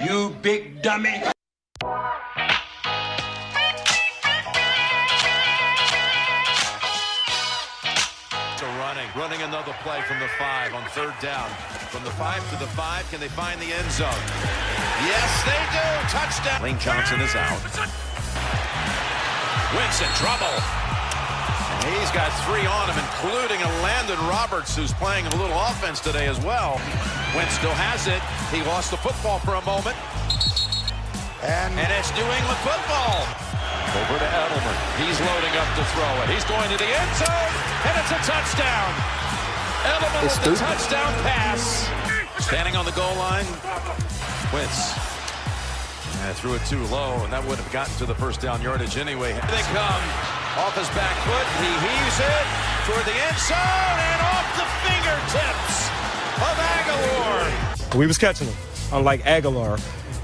You big dummy. Running another play from the 5 on 3rd down. From the 5 to the 5, can they find the end zone? Yes, they do. Touchdown. Lane Johnson is out. Wentz in trouble. And he's got 3 on him, including a Landon Roberts, who's playing a little offense today as well. Wentz still has it. He lost the football for a moment. And it's New England football. Over to Edelman. He's loading up to throw it. He's going to the end zone, and it's a touchdown. Edelman with the touchdown pass. Standing on the goal line, Wentz. Threw it too low, and that would have gotten to the first down yardage anyway. Here they come. Off his back foot, he heaves it toward the end zone, and off the fingertips of Aguilar. We was catching him, unlike Aguilar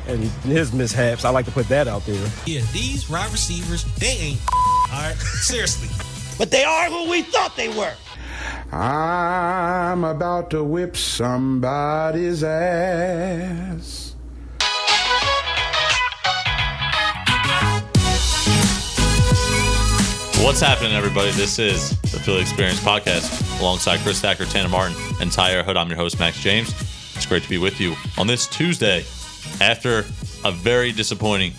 and his mishaps. I like to put that out there. Yeah, these wide receivers, they ain't all right? Seriously. But they are who we thought they were. I'm about to whip somebody's ass. What's happening, everybody? This is the Philly Experience Podcast alongside Chris Thacker, Tanner Martin, and Tyler Hood. I'm your host, Max James. It's great to be with you on this Tuesday after a very disappointing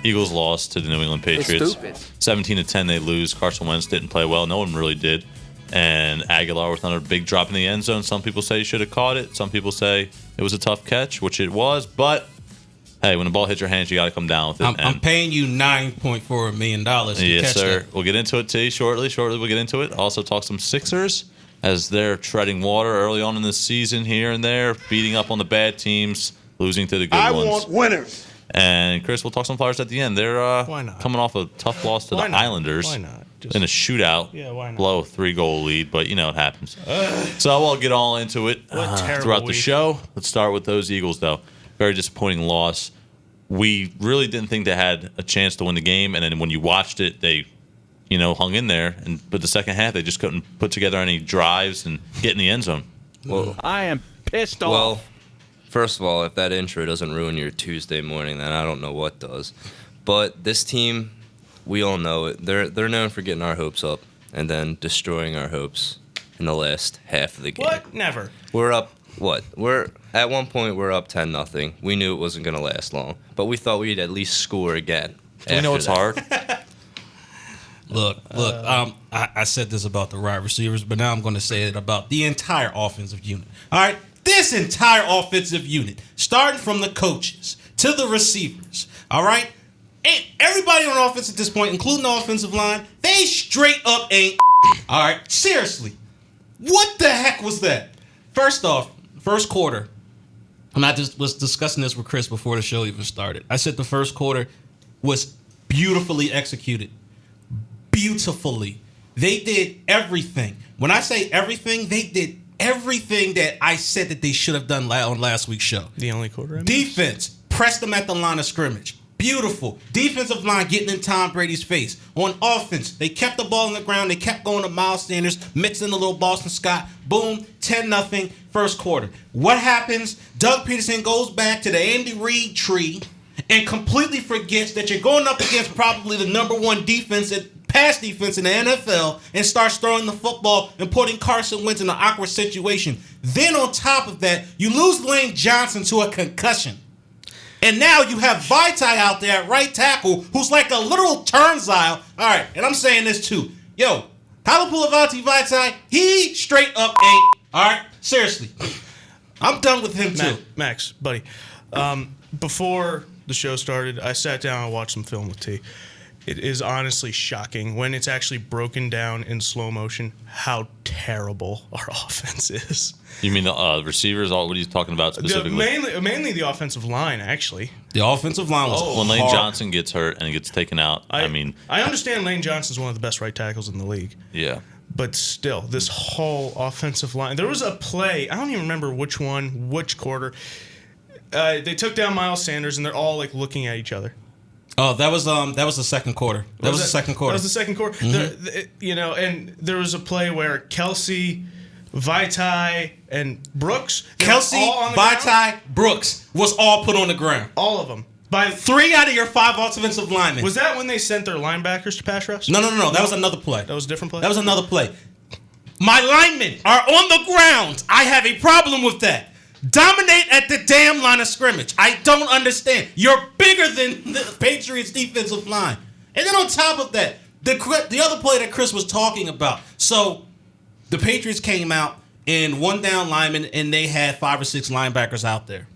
Eagles loss to the New England Patriots. 17-10, they lose. Carson Wentz didn't play well. No one really did. And Aguilar with another big drop in the end zone. Some people say he should have caught it. Some people say it was a tough catch, which it was. But hey, when the ball hits your hands, you got to come down with it. I'm paying you $9.4 million to yes, catch sir. that. We'll get into it, T, shortly. Shortly, we'll get into it. Also talk some Sixers as they're treading water early on in the season here and there, beating up on the bad teams, losing to the good ones. I want winners. And, Chris, we'll talk some Flyers at the end. They're coming off a tough loss to the Islanders. Why not? In a shootout. Yeah, why not? Blow a 3-goal lead, but you know it happens. So we'll get all into it throughout the show. Let's start with those Eagles, though. Very disappointing loss. We really didn't think they had a chance to win the game, and then when you watched it, they, hung in there. But the second half, they just couldn't put together any drives and get in the end zone. Well, I am pissed off. Well, first of all, if that intro doesn't ruin your Tuesday morning, then I don't know what does. But this team, we all know it. They're known for getting our hopes up and then destroying our hopes in the last half of the game. What? Never. We're up. What? At one point we're up 10-0. We knew it wasn't going to last long, but we thought we'd at least score again. We know it's hard. Look. I said this about the wide receivers, but now I'm going to say it about the entire offensive unit. All right, this entire offensive unit, starting from the coaches to the receivers. All right, and everybody on offense at this point, including the offensive line, they straight up ain't. All right, seriously, what the heck was that? First off, first quarter. And I just was discussing this with Chris before the show even started. I said the first quarter was beautifully executed. Beautifully. They did everything. When I say everything, they did everything that I said that they should have done on last week's show. The only quarter. Defense, pressed them at the line of scrimmage. Beautiful. Defensive line getting in Tom Brady's face. On offense, they kept the ball on the ground. They kept going to Miles Sanders, mixing a little Boston Scott. Boom, 10-0, first quarter. What happens? Doug Peterson goes back to the Andy Reid tree and completely forgets that you're going up against probably the number one pass defense in the NFL and starts throwing the football and putting Carson Wentz in an awkward situation. Then on top of that, you lose Lane Johnson to a concussion. And now you have Vitae out there at right tackle, who's like a literal turnstile. All right, and I'm saying this too. Yo, Halapoulivaati Vitae, he straight up ain't. All right, seriously. I'm done with him too. Max, buddy. Before the show started, I sat down and watched some film with T. It is honestly shocking when it's actually broken down in slow motion how terrible our offense is. You mean the receivers? What are you talking about specifically? Mainly the offensive line, actually. The offensive line was when Lane Johnson gets hurt and gets taken out. I understand Lane Johnson's one of the best right tackles in the league. Yeah. But still, this whole offensive line. There was a play, I don't even remember which quarter. They took down Miles Sanders, and they're all like looking at each other. Oh, that was the second quarter. That was the second quarter. Mm-hmm. And there was a play where Kelsey Vitae, and Brooks. They were Kelsey, all on the ground. Vitae, Brooks was all put on the ground. All of them. By 3 out of your 5 offensive linemen. Was that when they sent their linebackers to pass rush? No. That was another play. That was a different play? That was another play. My linemen are on the ground. I have a problem with that. Dominate at the damn line of scrimmage. I don't understand. You're bigger than the Patriots defensive line. And then on top of that, the other play that Chris was talking about. So the Patriots came out in 1 down lineman, and they had 5 or 6 linebackers out there.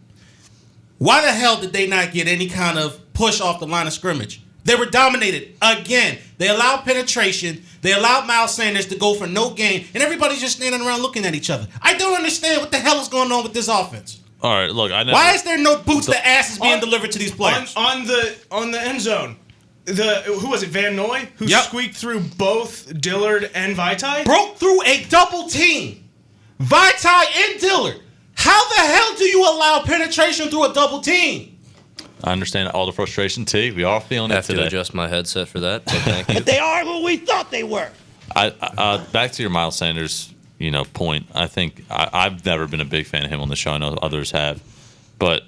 Why the hell did they not get any kind of push off the line of scrimmage? They were dominated again. They allowed penetration. They allowed Miles Sanders to go for no gain, and everybody's just standing around looking at each other. I don't understand what the hell is going on with this offense. All right, look. Why is there no boots to asses being delivered to these players? On the end zone. Who was it? Van Noy, who squeaked through both Dillard and Vitae? Broke through a double team. Vitae and Dillard. How the hell do you allow penetration through a double team? I understand all the frustration, T. We are feeling I it have today. to adjust my headset for that, but thank you. But they are who we thought they were. Back to your Miles Sanders, point. I think I've never been a big fan of him on the show. I know others have, but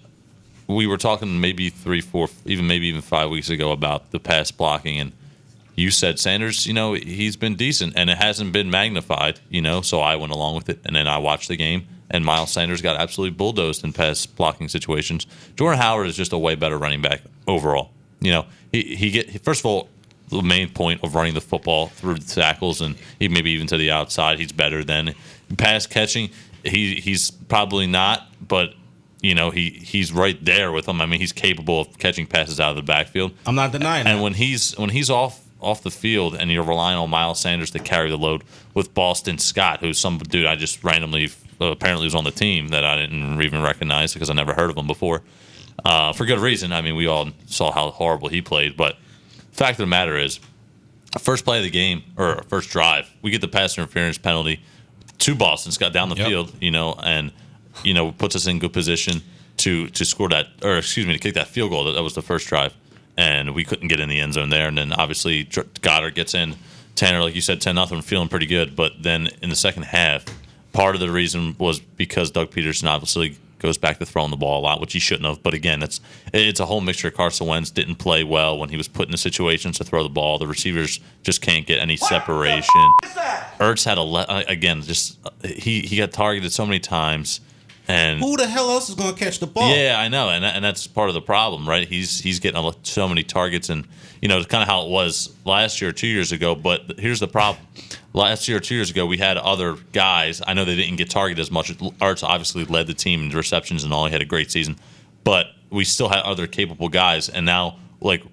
we were talking maybe 3, 4, even 5 weeks ago about the pass blocking, and you said Sanders, he's been decent, and it hasn't been magnified, so I went along with it, and then I watched the game, and Miles Sanders got absolutely bulldozed in pass blocking situations. Jordan Howard is just a way better running back overall. First of all, the main point of running the football through the tackles and maybe even to the outside, he's better than pass catching. He's probably not, but he's right there with him. I mean, he's capable of catching passes out of the backfield. I'm not denying that. And when he's off the field and you're relying on Miles Sanders to carry the load with Boston Scott, who's some dude I just randomly apparently was on the team that I didn't even recognize because I never heard of him before, for good reason. I mean, we all saw how horrible he played, but the fact of the matter is, first play of the game, or first drive, we get the pass interference penalty to Boston Scott down the field, and puts us in good position to score that, to kick that field goal. That was the first drive, and we couldn't get in the end zone there. And then obviously Goddard gets in. Tanner, like you said, 10-0, feeling pretty good. But then in the second half, part of the reason was because Doug Peterson obviously goes back to throwing the ball a lot, which he shouldn't have. But again, it's a whole mixture. Carson Wentz didn't play well when he was put in the situations to throw the ball. The receivers just can't get any separation. Ertz had he got targeted so many times. And who the hell else is going to catch the ball? Yeah, I know, and that's part of the problem, right? He's getting so many targets, and it's kind of how it was last year, 2 years ago. But here's the problem: last year, 2 years ago, we had other guys. I know they didn't get targeted as much. Arts obviously led the team in receptions and all. He had a great season, but we still had other capable guys, and now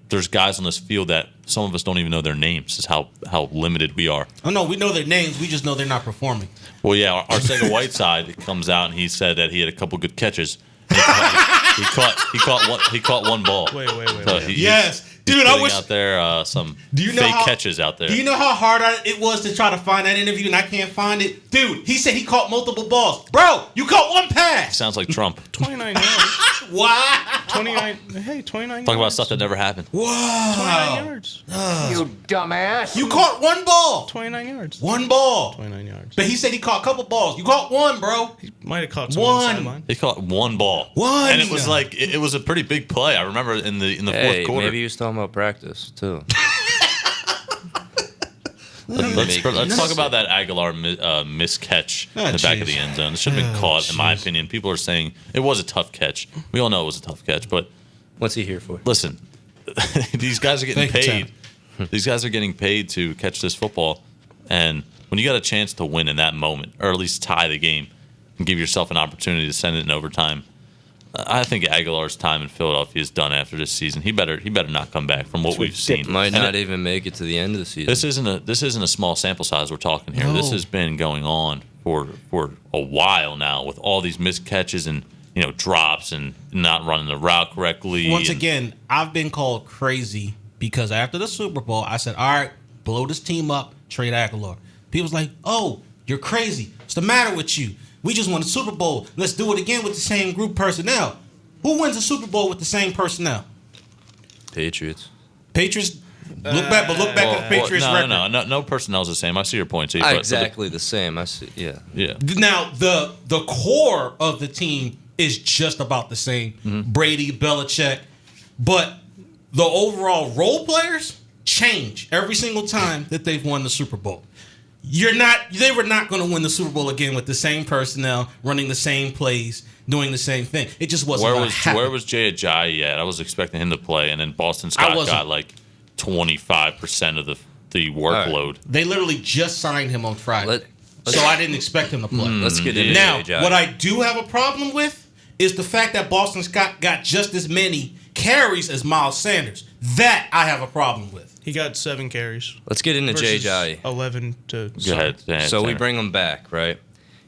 there's guys on this field that some of us don't even know their names. This is how limited we are. Oh no, we know their names. We just know they're not performing. Well, yeah, Arcega Whiteside comes out and he said that he had a couple good catches. He caught one ball. Wait. So Yes. He's Dude, I putting wish out there some fake catches out there. Do you know how hard it was to try to find that interview and I can't find it? Dude, he said he caught multiple balls. Bro, you caught one pass. Sounds like Trump. 29 yards. Why? 29 yards. Talk about stuff that never happened. Wow. 29 yards. You dumbass. You caught one ball. 29 yards. One ball. 29 yards. But he said he caught a couple balls. You caught one, bro. He might have caught some on the sideline. He caught one ball. One. And it was it was a pretty big play. I remember in the fourth quarter. Maybe he was talking about practice too. Let's talk about that Aguilar miscatch in the back of the end zone. It should have been caught, in my opinion. People are saying it was a tough catch. We all know it was a tough catch, but what's he here for? Listen, these guys are getting paid. These guys are getting paid to catch this football, and when you got a chance to win in that moment, or at least tie the game, and give yourself an opportunity to send it in overtime, I think Aguilar's time in Philadelphia is done after this season. He better not come back from what we've seen. Might not even make it to the end of the season. This isn't a small sample size we're talking here. No. This has been going on for a while now with all these missed catches and drops and not running the route correctly. Once again, I've been called crazy because after the Super Bowl, I said, all right, blow this team up, trade Aguilar. People's like, oh, you're crazy. What's the matter with you? We just won the Super Bowl. Let's do it again with the same group personnel. Who wins a Super Bowl with the same personnel? Patriots. Patriots Look back at the Patriots record. No personnel's the same. I see your point, T. But Exactly the same. I see. Yeah. Now the core of the team is just about the same. Brady, Belichick, but the overall role players change every single time that they've won the Super Bowl. They were not going to win the Super Bowl again with the same personnel, running the same plays, doing the same thing. It just wasn't going to happen. Where was Jay Ajayi at? I was expecting him to play, and then Boston Scott got like 25% of the workload. Right. They literally just signed him on Friday, so I didn't expect him to play. Let's get into now. Ajayi. What I do have a problem with is the fact that Boston Scott got just as many carries as Miles Sanders. That I have a problem with. He got 7 carries. Let's get into Jay Ajayi. 11 to. Go ahead. So we bring him back, right?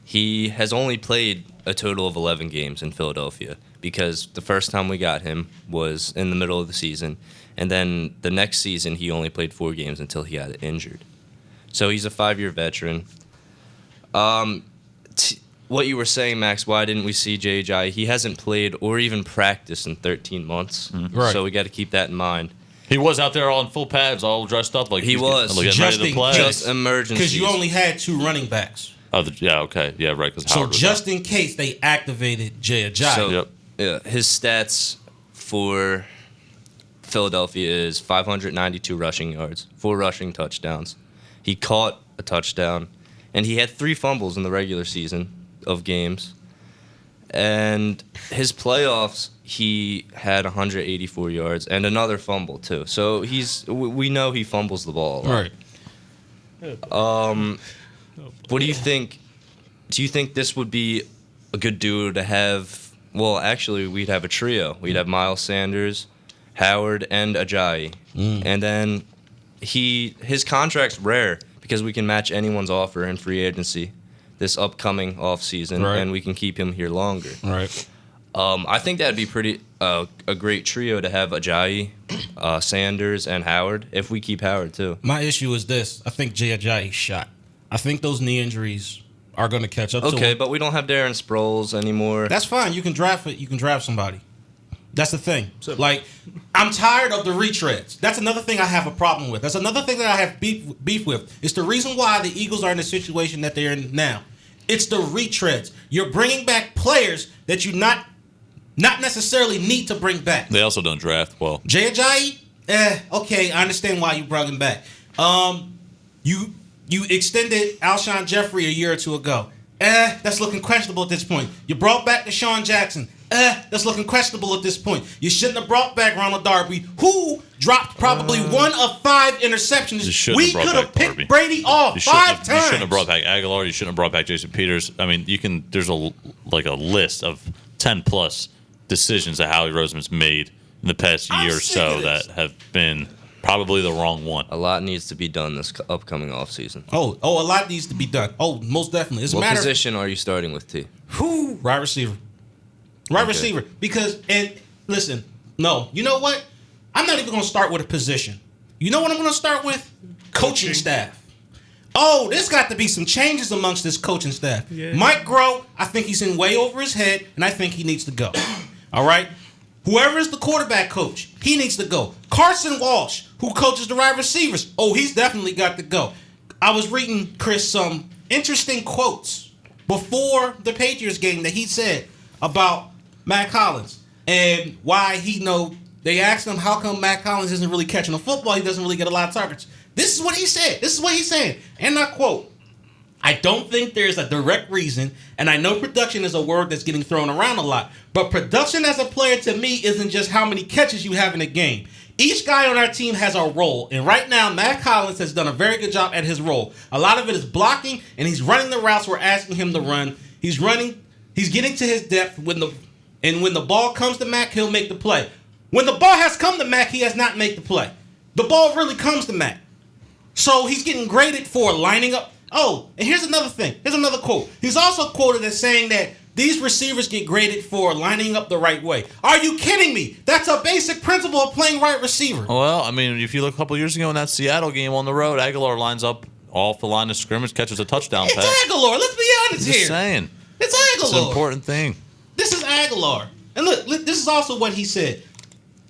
He has only played a total of 11 games in Philadelphia because the first time we got him was in the middle of the season, and then the next season he only played 4 games until he got injured. So he's a 5-year veteran. What you were saying, Max, why didn't we see Jay Ajayi? He hasn't played or even practiced in 13 months. Right. So we got to keep that in mind. He was out there all in full pads, all dressed up like he was getting ready to play. Just emergencies. Because you only had 2 running backs. Okay. Yeah, right. So just in case they activated Jay Ajayi. So, his stats for Philadelphia is 592 rushing yards, 4 rushing touchdowns. He caught a touchdown, and he had 3 fumbles in the regular season of games. And his playoffs, he had 184 yards and another fumble too. So we know he fumbles the ball a lot. Right. What do you think? Do you think this would be a good duo to have? Well, actually, we'd have a trio. We'd have Miles Sanders, Howard, and Ajayi. And then his contract's rare because we can match anyone's offer in free agency this upcoming offseason, and we can keep him here longer. Right. I think that'd be pretty a great trio to have Ajayi, Sanders, and Howard, if we keep Howard too. My issue is this. I think Jay Ajayi's shot. I think those knee injuries are going to catch up to him. Okay, but we don't have Darren Sproles anymore. That's fine. You can draft it. You can draft somebody. That's the thing. Like, I'm tired of the retreads. That's another thing I have a problem with. That's another thing that I have beef with. It's the reason why the Eagles are in the situation that they're in now. It's the retreads. You're bringing back players that you not necessarily need to bring back. They also don't draft well. Jay Ajayi, okay, I understand why you brought him back. You extended Alshon Jeffrey a year or 2 ago. That's looking questionable at this point. You brought back Deshaun Jackson. That's looking questionable at this point. You shouldn't have brought back Ronald Darby, who dropped probably 1 of 5 interceptions. We could have picked Darby. Brady off 5 times. You shouldn't have brought back Aguilar. You shouldn't have brought back Jason Peters. I mean, there's a list of 10 plus decisions that Howie Roseman's made in the past year or so that have been probably the wrong one. A lot needs to be done this upcoming offseason. Oh, a lot needs to be done. Oh, most definitely. What position are you starting with, T? Wide receiver. Wide receiver. Because, and listen, no, you know what? I'm not even going to start with a position. You know what I'm going to start with? Coaching staff. Oh, there's got to be some changes amongst this coaching staff. Yeah. Mike Groh, I think he's in way over his head, and I think he needs to go. All right? Whoever is the quarterback coach, he needs to go. Carson Walsh, who coaches the wide receivers, he's definitely got to go. I was reading, Chris, some interesting quotes before the Patriots game that he said about Matt Collins and why they asked him how come Matt Collins isn't really catching the football. He doesn't really get a lot of targets. This is what he said. This is what he's saying. And I quote, I don't think there's a direct reason, and I know production is a word that's getting thrown around a lot, but production as a player to me isn't just how many catches you have in a game. Each guy on our team has a role, and right now Matt Collins has done a very good job at his role. A lot of it is blocking, and he's running the routes we're asking him to run. He's getting to his depth when the ball comes to Mac, he'll make the play. When the ball has come to Mac, he has not made the play. The ball really comes to Mac. So he's getting graded for lining up. Oh, and here's another thing. Here's another quote. He's also quoted as saying that these receivers get graded for lining up the right way. Are you kidding me? That's a basic principle of playing right receiver. Well, I mean, if you look a couple years ago in that Seattle game on the road, Aguilar lines up off the line of scrimmage, catches a touchdown pass. It's Aguilar. Let's be honest here. Just saying. It's Aguilar. It's an important thing. This is Aguilar. And look, this is also what he said.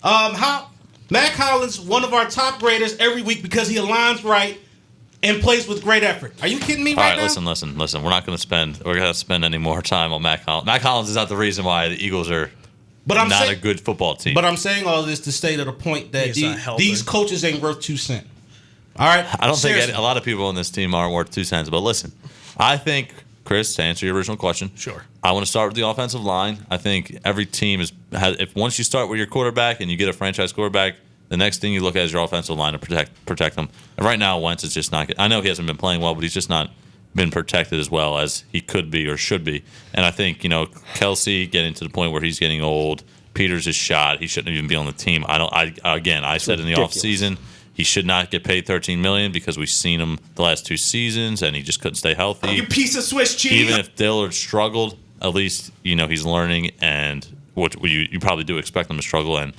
How Matt Collins, one of our top graders every week because he aligns right and plays with great effort. Are you kidding me right now? All right, listen. We're not going to spend any more time on Matt Collins. Matt Collins is not the reason why the Eagles are not a good football team. But I'm saying all this to stay to the point that these coaches ain't worth 2 cents. All right? I don't think a lot of people on this team aren't worth 2 cents. But listen, I think, Chris, to answer your original question, sure. I want to start with the offensive line. I think every team if once you start with your quarterback and you get a franchise quarterback, the next thing you look at is your offensive line to protect them. And right now, Wentz is just not good. I know he hasn't been playing well, but he's just not been protected as well as he could be or should be. And I think, Kelsey getting to the point where he's getting old. Peters is shot. He shouldn't even be on the team. I said in the offseason, he should not get paid $13 million because we've seen him the last 2 seasons and he just couldn't stay healthy. You piece of Swiss cheese. Even if Dillard struggled, at least he's learning, and what you probably do expect him to struggle, and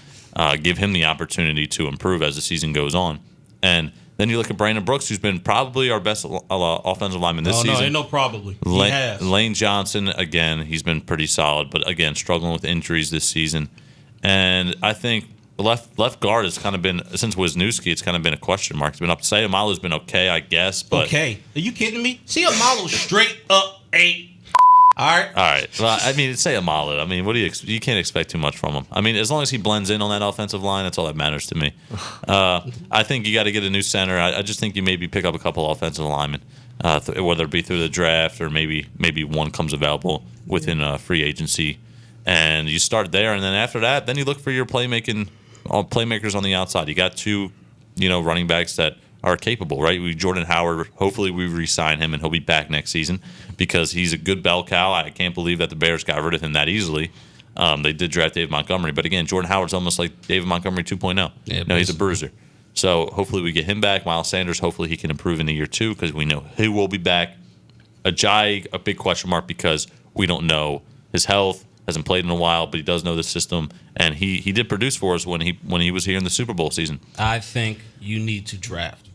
give him the opportunity to improve as the season goes on. And then you look at Brandon Brooks, who's been probably our best offensive lineman this season. No, ain't no probably. He has. Lane Johnson, again, he's been pretty solid, but again, struggling with injuries this season. And I think left guard has kind of been, since Wisniewski, it's kind of been a question mark. It's been up. Sayamalu's been okay, I guess. But okay. Are you kidding me? Sayamalu straight up 8. All right. Well, I mean, it's Sayamalu. I mean, what do you can't expect too much from him. I mean, as long as he blends in on that offensive line, that's all that matters to me. I think you got to get a new center. I just think you maybe pick up a couple offensive linemen, whether it be through the draft or maybe one comes available within free agency, and you start there. And then after that, then you look for your playmakers on the outside. You got 2, running backs that are capable, right? Jordan Howard, hopefully we re-sign him and he'll be back next season because he's a good bell cow. I can't believe that the Bears got rid of him that easily. They did draft David Montgomery, but again, Jordan Howard's almost like David Montgomery 2.0. Yeah, he's a bruiser. So hopefully we get him back. Miles Sanders, hopefully he can improve in the year 2 because we know he will be back. Ajayi, a big question mark because we don't know his health. Hasn't played in a while, but he does know the system, and he did produce for us when he was here in the Super Bowl season. I think you need to draft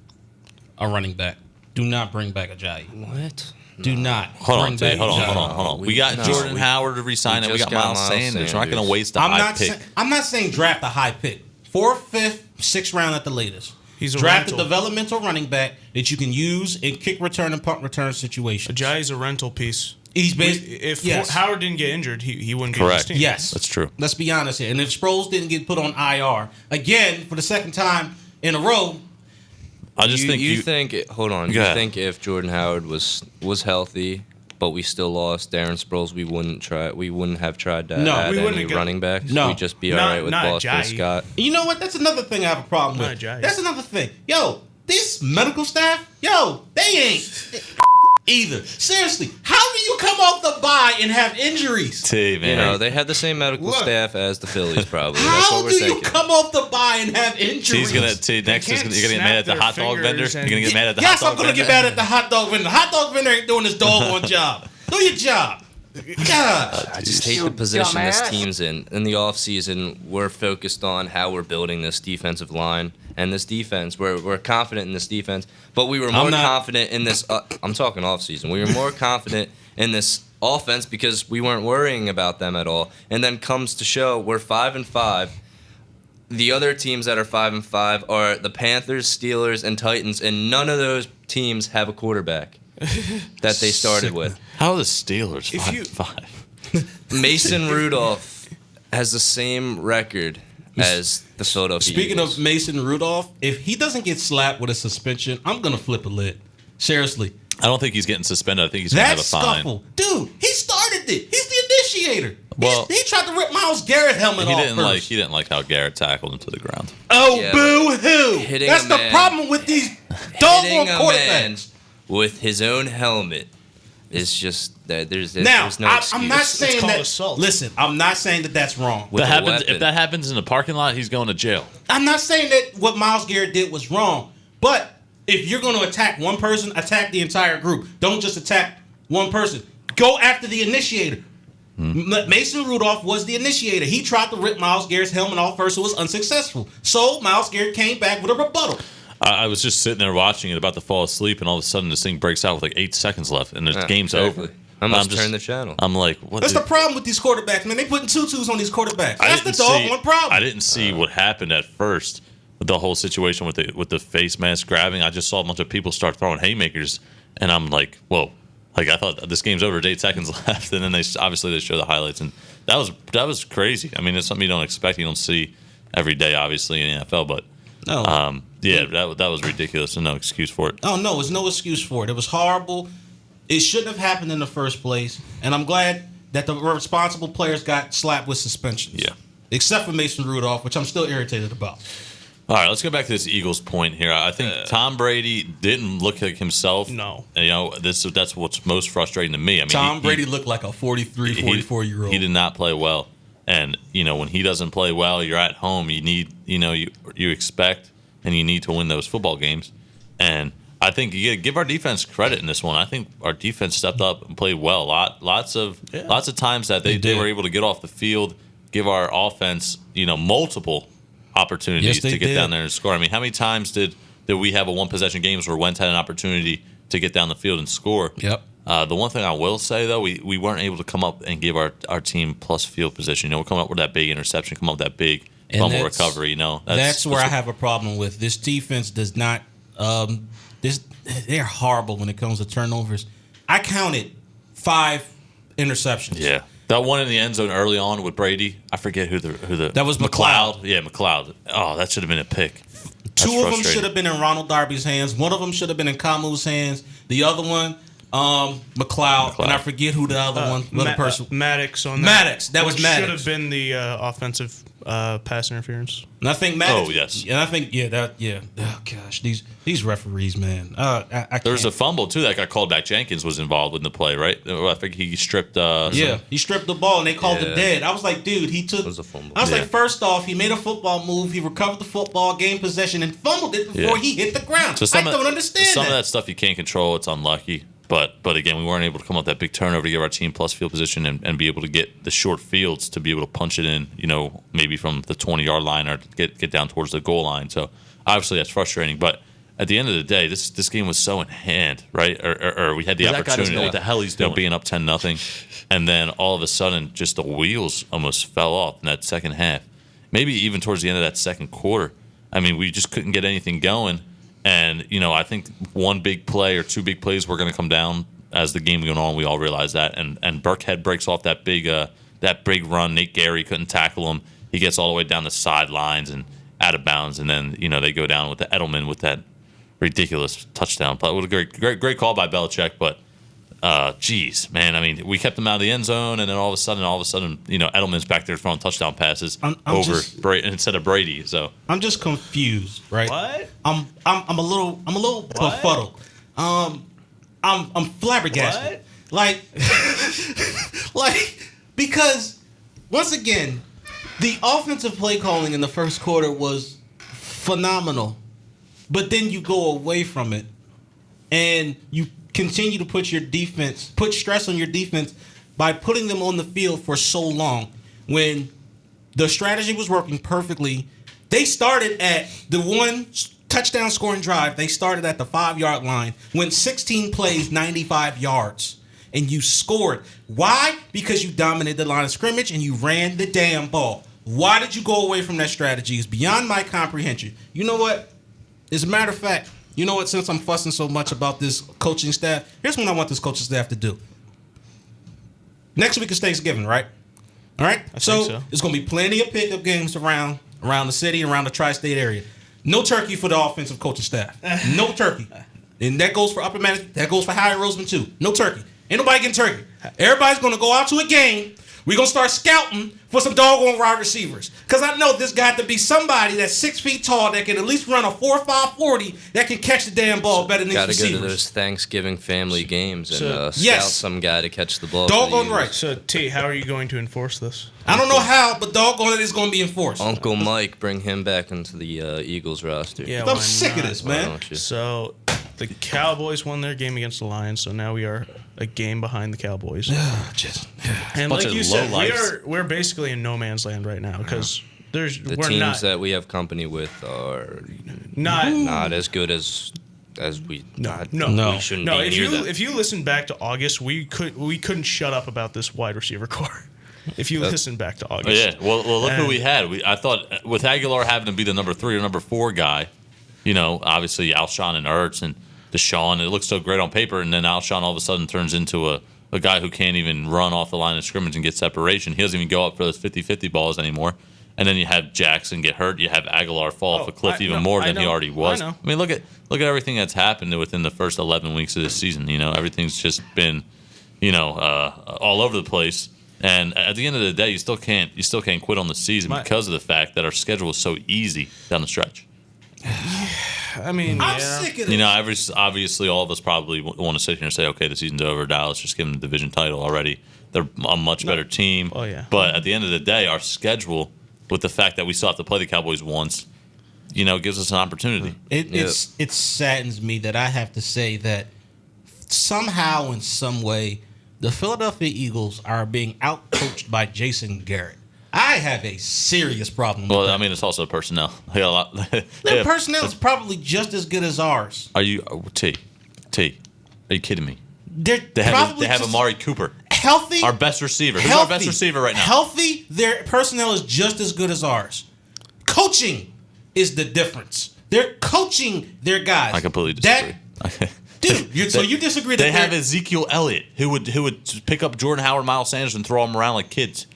a running back. Do not bring back Ajayi. What? Do not. Hold on. We got Jordan Howard to re-sign, and we got Miles Sanders. We're not going to waste a high pick. I'm not saying draft a high pick. 4th, 5th, 6th round at the latest. He's a draft rental. a developmental running back that you can use in kick return and punt return situations. Ajayi's a rental piece. If Howard didn't get injured, he wouldn't be on this team. Yes, that's true. Let's be honest here. And if Sproles didn't get put on IR again for the second time in a row, I just think you think. Hold on. You think if Jordan Howard was healthy, but we still lost Darren Sproles, we wouldn't have tried to add any running backs. No, we'd just be all right with Boston Scott. You know what? That's another thing I have a problem with. That's another thing. Yo, this medical staff, they ain't either. Seriously, how do you come off the bye and have injuries? Man. They had the same medical staff as the Phillies, probably. How do you come off the bye and have injuries? You're gonna get mad at the hot dog vendor. You're gonna get mad at the hot hot dog vendor. Yes, I'm gonna get mad at the hot dog vendor. The hot dog vendor ain't doing his doggone job. Do your job. God. I just hate the position this team's in. In the offseason, we're focused on how we're building this defensive line and this defense. We're confident in this defense, but we were more confident in this. I'm talking offseason. We were more confident in this offense because we weren't worrying about them at all. And then comes to show, we're 5-5. The other teams that are 5-5 are the Panthers, Steelers, and Titans, and none of those teams have a quarterback that they started with. How are the Steelers 5-5? Mason Rudolph has the same record as the Philadelphia Speaking Eagles. of Mason Rudolph, if he doesn't get slapped with a suspension, I'm going to flip a lid. Seriously. I don't think he's getting suspended. I think he's going to have a fine. Scuffle. Dude, he started it. He's the initiator. Well, he tried to rip Myles Garrett's helmet off first. He didn't like how Garrett tackled him to the ground. Oh, boo-hoo. That's the problem with these doggone quarterbacks. With his own helmet is just there's no excuse. I'm not saying that. Assault. Listen, I'm not saying that that's wrong. If that happens in the parking lot, he's going to jail. I'm not saying that what Myles Garrett did was wrong, but if you're going to attack one person, attack the entire group. Don't just attack one person. Go after the initiator. Mason Rudolph was the initiator. He tried to rip Myles Garrett's helmet off first. It was unsuccessful. So Myles Garrett came back with a rebuttal. I was just sitting there watching it, about to fall asleep, and all of a sudden this thing breaks out with like 8 seconds left, and the game's over. I must turn the channel. I'm like, what? That's the problem with these quarterbacks, man. They putting tutus on these quarterbacks. That's the doggone problem. I didn't see what happened at first. the whole situation with the face mask grabbing. I just saw a bunch of people start throwing haymakers, and I'm like, whoa. Like, I thought this game's over, 8 seconds left, and then they show the highlights, and that was crazy. I mean, it's something you don't expect, you don't see every day, obviously, in the NFL, but No. that was ridiculous, and no excuse for it. Oh, no, there's no excuse for it. It was horrible. It shouldn't have happened in the first place, and I'm glad that the responsible players got slapped with suspensions. Yeah. Except for Mason Rudolph, which I'm still irritated about. All right, let's go back to this Eagles point here. I think Tom Brady didn't look like himself. No. You know, that's what's most frustrating to me. I mean, Tom Brady looked like a 43, 44-year-old. He did not play well. And, you know, when he doesn't play well, you're at home. You need, you know, you expect and you need to win those football games. And I think you got to give our defense credit in this one. I think our defense stepped up and played well. Lots of times that they were able to get off the field, give our offense, you know, multiple opportunities to get down there and score. I mean, how many times did we have a one-possession games where Wentz had an opportunity to get down the field and score? Yep. The one thing I will say, though, we weren't able to come up and give our team plus field position. You know, we're coming up with that big interception, come up with that big fumble recovery. You know, that's where I have a problem with. This defense does not they're horrible when it comes to turnovers. I counted 5 interceptions. Yeah. That one in the end zone early on with Brady, I forget who the that was McLeod. Yeah, McLeod. Oh, that should have been a pick. Two of them should have been in Ronald Darby's hands. One of them should have been in Kamu's hands. The other one, McLeod. And I forget who the other person. Maddox on that. Maddox. That was Maddox. Should have been the offensive pass interference. And I think Maddox. Oh, yes. And I think Oh gosh, these referees, man. I can't. There's a fumble too that got called back. Jenkins was involved in the play, right? I think he stripped. He stripped the ball and they called it dead. I was like, dude, he took. It was a fumble. I was like, first off, he made a football move. He recovered the football, gained possession, and fumbled it before he hit the ground. I don't understand some of that stuff you can't control. It's unlucky. But again, we weren't able to come up with that big turnover to give our team plus field position and be able to get the short fields to be able to punch it in, you know, maybe from the 20-yard line or get down towards the goal line. So obviously that's frustrating. But at the end of the day, this game was so in hand, right? Or we had the opportunity. What the hell he's doing? Being up 10-0, and then all of a sudden, just the wheels almost fell off in that second half. Maybe even towards the end of that second quarter. I mean, we just couldn't get anything going. And, you know, I think one big play or 2 big plays were going to come down as the game went on. We all realized that. And Burkhead breaks off that big run. Nate Gary couldn't tackle him. He gets all the way down the sidelines and out of bounds. And then, you know, they go down with the Edelman with that ridiculous touchdown play. What a great call by Belichick. But, geez, man, I mean, we kept them out of the end zone. And then all of a sudden, you know, Edelman's back there throwing touchdown passes instead of Brady. So I'm just confused, right? What? I'm a little befuddled. I'm flabbergasted. What? Like because once again, the offensive play calling in the first quarter was phenomenal. But then you go away from it and you continue to put stress on your defense by putting them on the field for so long when the strategy was working perfectly. They started at the one touchdown scoring drive. They started at the 5-yard line, went 16 plays, 95 yards, and you scored. Why? Because you dominated the line of scrimmage and you ran the damn ball. Why did you go away from that strategy? It's beyond my comprehension. You know what? As a matter of fact, you know what? Since I'm fussing so much about this coaching staff, here's what I want this coaching staff to do. Next week is Thanksgiving, right? All right? So there's going to be plenty of pickup games around the city, around the tri-state area. No turkey for the offensive coaching staff. No turkey. And that goes for upper management. That goes for Howard Roseman, too. No turkey. Ain't nobody getting turkey. Everybody's going to go out to a game. We're going to start scouting for some doggone wide receivers. Because I know there's got to be somebody that's 6 feet tall that can at least run a 4.5 40 that can catch the damn ball better than these receivers. Got to go to those Thanksgiving family games and scout some guy to catch the ball. Doggone right. So, T, how are you going to enforce this? I don't know how, but doggone it is going to be enforced. Uncle Mike, bring him back into the Eagles roster. Yeah, I'm sick of this, man. So, the Cowboys won their game against the Lions, so now we are a game behind the Cowboys. And like you said, we're basically in no man's land right now because the teams that we have company with are not as good as we. We shouldn't be near them. If you listen back to August, we couldn't shut up about this wide receiver core. If you listen back to August. Oh, yeah. Well, look who we had. I thought with Aguilar having to be the number 3 or number 4 guy, obviously Alshon and Ertz and Deshaun, it looks so great on paper, and then Alshon all of a sudden turns into a guy who can't even run off the line of scrimmage and get separation. He doesn't even go up for those 50-50 balls anymore. And then you have Jackson get hurt. You have Aguilar fall off a cliff more than he already was. I mean, look at everything that's happened within the first 11 weeks of this season. Everything's just been, all over the place. And at the end of the day, you still can't quit on the season because of the fact that our schedule is so easy down the stretch. I mean, I'm sick of this. Obviously, all of us probably want to sit here and say, okay, the season's over. Dallas just give them the division title already. They're a much better team. Oh, yeah. But at the end of the day, our schedule, with the fact that we still have to play the Cowboys once, gives us an opportunity. It saddens me that I have to say that somehow, in some way, the Philadelphia Eagles are being outcoached by Jason Garrett. I have a serious problem with that. I mean, it's also personnel. Their personnel is probably just as good as ours. Are you T? Are you kidding me? They have Amari Cooper, healthy, our best receiver. Who's our best receiver right now? Healthy. Their personnel is just as good as ours. Coaching is the difference. They're coaching their guys. I completely disagree. Dude, so you disagree that they have Ezekiel Elliott who would pick up Jordan Howard, Miles Sanders, and throw them around like kids.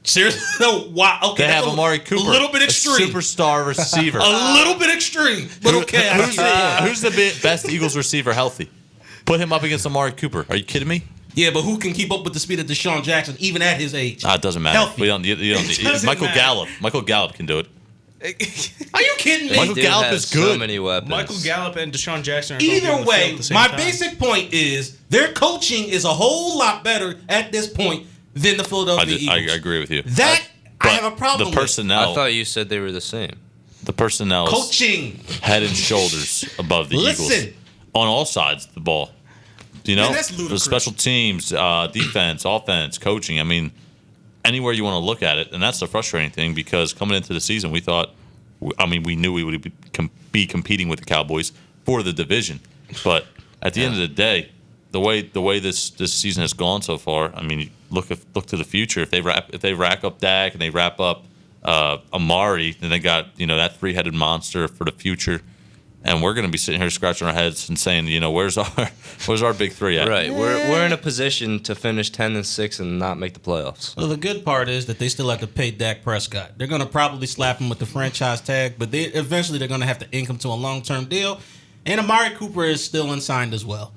Seriously? No, wow. Okay, they have Amari Cooper, a little bit extreme, a superstar receiver. A little bit extreme, but okay. Who's the best Eagles receiver healthy? Put him up against Amari Cooper. Are you kidding me? Yeah, but who can keep up with the speed of Deshaun Jackson even at his age? It doesn't matter. Healthy. You don't Michael Gallup. Michael Gallup can do it. Are you kidding me? Michael Gallup is good. So many weapons. Michael Gallup and Deshaun Jackson are either way. My time. basic point is their coaching is a whole lot better at this point than the Philadelphia Eagles. I agree with you. I have a problem the personnel. I thought you said they were the same. The personnel coaching is head and shoulders above the Eagles on all sides of the ball. That's ludicrous. The special teams, defense, offense, coaching. I mean, anywhere you want to look at it, and that's the frustrating thing because coming into the season, we knew we would be competing with the Cowboys for the division. But at the end of the day, the way this season has gone so far, I mean, look to the future. If they rack up Dak and they wrap up Amari, then they got that 3-headed monster for the future. And we're going to be sitting here scratching our heads and saying, where's our big 3 at? Right, we're in a position to finish 10-6 and not make the playoffs. Well, the good part is that they still have to pay Dak Prescott. They're going to probably slap him with the franchise tag, but eventually they're going to have to ink him to a long-term deal. And Amari Cooper is still unsigned as well.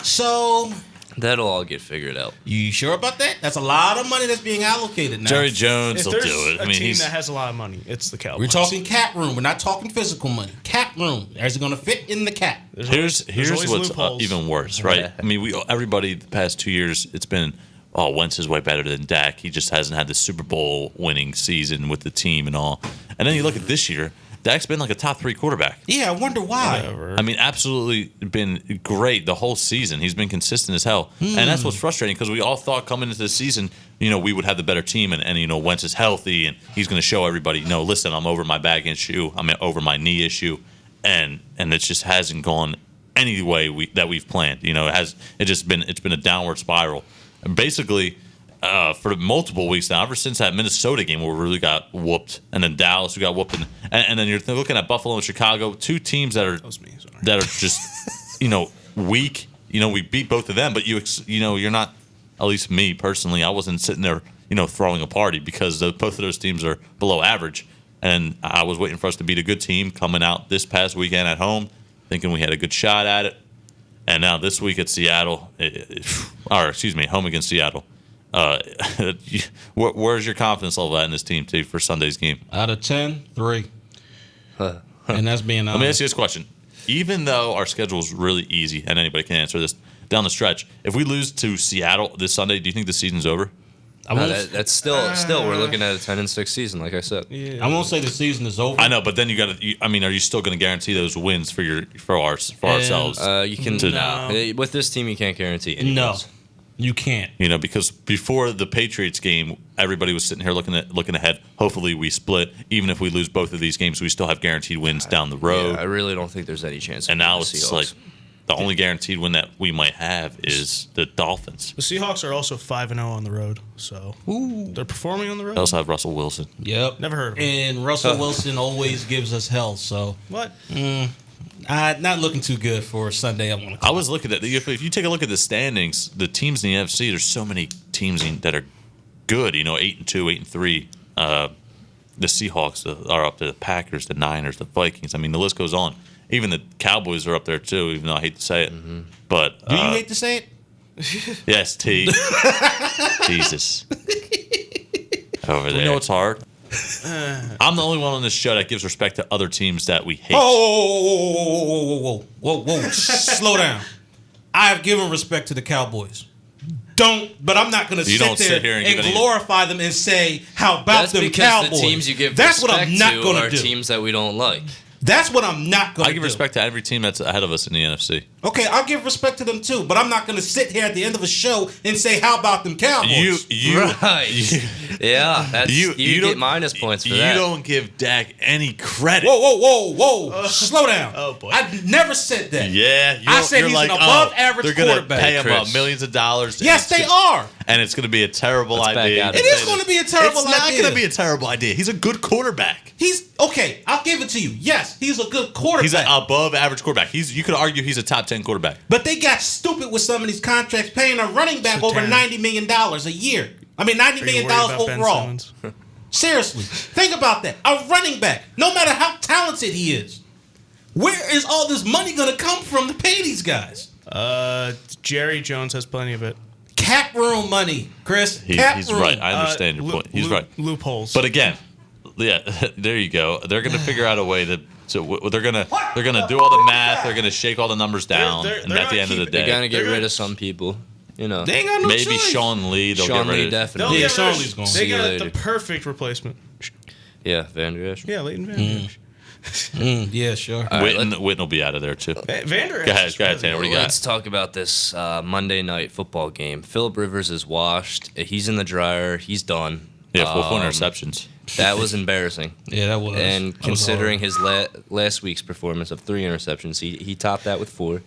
So that'll all get figured out. You sure about that? That's a lot of money that's being allocated now. Jerry Jones will do it. A team that has a lot of money, it's the Cowboys. We're talking cap room. We're not talking physical money. Cap room. Is it going to fit in the cap? Here's what's even worse, right? Yeah. I mean, everybody the past 2 years, it's been, Wentz is way better than Dak. He just hasn't had the Super Bowl winning season with the team and all. And then you look at this year, Dak's been like a top 3 quarterback. Yeah, I wonder why. Whatever. I mean, absolutely been great the whole season. He's been consistent as hell. And that's what's frustrating because we all thought coming into the season, we would have the better team and Wentz is healthy and he's going to show everybody, listen, I'm over my back issue. I'm over my knee issue. And it just hasn't gone any way that we've planned. It's been a downward spiral. And basically, for multiple weeks now, ever since that Minnesota game where we really got whooped, and then Dallas who got whooped, and then you're looking at Buffalo and Chicago, 2 teams that are just weak. We beat both of them, but you're not. At least me personally, I wasn't sitting there throwing a party because both of those teams are below average, and I was waiting for us to beat a good team coming out this past weekend at home, thinking we had a good shot at it, and now this week at Seattle, home against Seattle. Where's your confidence level at in this team, too, for Sunday's game? Out of 10, 3. And that's being honest. Let me ask you this question. Even though our schedule is really easy, and anybody can answer this, down the stretch, if we lose to Seattle this Sunday, do you think the season's over? That's still we're looking at a 10-6 season, like I said. Yeah. I won't say the season is over. I know, but then you got to. I mean, are you still going to guarantee those wins for ourselves? You can. No. With this team, you can't guarantee any wins. You can't. Because before the Patriots game, everybody was sitting here looking ahead. Hopefully we split. Even if we lose both of these games, we still have guaranteed wins down the road. Yeah, I really don't think there's any chance. And now it's like, the only guaranteed win that we might have is the Dolphins. The Seahawks are also 5-0 on the road, so they're performing on the They road. also have Russell Wilson. Yep. Never heard of him. And Russell Wilson always gives us hell, so What? not looking too good for Sunday. I was looking at if you take a look at the standings, the teams in the NFC. There's so many teams that are good. 8-2, 8-3. The Seahawks are up there. The Packers, the Niners, the Vikings. I mean, the list goes on. Even the Cowboys are up there too. Even though I hate to say it, but Do you hate to say it? yes, T. Jesus. Over there. You know it's hard. I'm the only one on this show that gives respect to other teams that we hate. Whoa. Slow down. I have given respect to the Cowboys. But I'm not going to don't sit sit there here and give glorify them and say, how about That's them because Cowboys? the teams you give That's what respect I'm not to going are to do. teams that we don't like. That's what I'm not going to do. I give respect to every team that's ahead of us in the NFC. Okay, I'll give respect to them too, but I'm not going to sit here at the end of a show and say, how about them Cowboys? Right. Yeah, that's you don't get minus points for you that. You don't give Dak any credit. Whoa. Slow down. Oh, boy. I never said that. Yeah, I said you're he's like, an above-average they're gonna quarterback. pay him Chris. millions of dollars. Yes, they are. And it's going to be a terrible Let's back idea. out It of is going to be a terrible It's not idea. going to be a terrible idea. He's a good quarterback. He's okay. I'll give it to you. Yes, he's a good quarterback. He's an above average quarterback. You could argue he's a top 10 quarterback. But they got stupid with some of these contracts, paying a running back So over Tanner. $90 million a year. I mean, $90 Are you million worried about Ben overall. Simmons? Seriously, think about that. A running back, no matter how talented he is, where is all this money going to come from to pay these guys? Jerry Jones has plenty of it. Cap room money, Chris. He's room. right. I understand your point. He's right. Loopholes. But again, yeah, there you go. They're going to figure out a way to. So they're gonna do all the math. They're gonna shake all the numbers down, and at the end of the They're gonna day, get rid of some people. They ain't got no maybe choice. Sean Lee. They'll Sean get rid Lee of. definitely. Yeah, They'll Sean get Lee's gone. They See you got later. the perfect replacement. Yeah, Van Der Esch. Yeah, Leighton Van Der Esch. Yeah, sure. Witten will be out of there too. Van Der Go Esch. ahead, Tanner. What do you got? Let's talk about this Monday night football game. Phillip Rivers is washed. He's in the dryer. He's done. Yeah, 4 interceptions. That was embarrassing. Yeah, that was. And that was considering his last week's performance of 3 interceptions, he topped that with 4.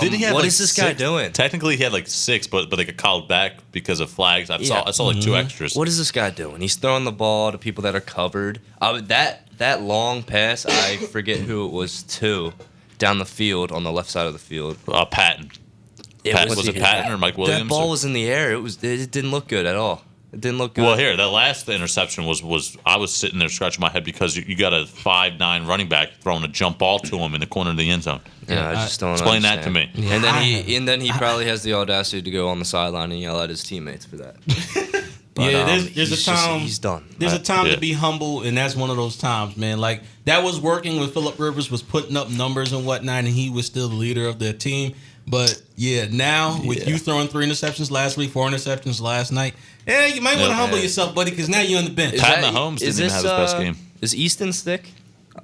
Didn't he have what like is this guy 6? doing? Technically, he had like 6, but they got called back because of flags. I saw like 2 extras. What is this guy doing? He's throwing the ball to people that are covered. That long pass, I forget who it was to, down the field on the left side of the field. Patton. Was it Patton or Mike Williams? That ball was in the air. It didn't look good at all. It didn't look good. Well, here, that last interception was I was sitting there scratching my head because you got a 5'9" running back throwing a jump ball to him in the corner of the end zone. Yeah, I just don't Explain that understand. to me. And then he probably has the audacity to go on the sideline and yell at his teammates for that. But, Yeah, there's a he's time. he's done. There's a time Yeah. to be humble, and that's one of those times, man. Like that was working when Phillip Rivers was putting up numbers and whatnot, and he was still the leader of their team. But yeah, now with you throwing 3 interceptions last week, 4 interceptions last night, you might want to humble yourself, buddy, because now you're on the bench. Is Pat that- Mahomes is didn't even this, have his best game. Is Easton Stick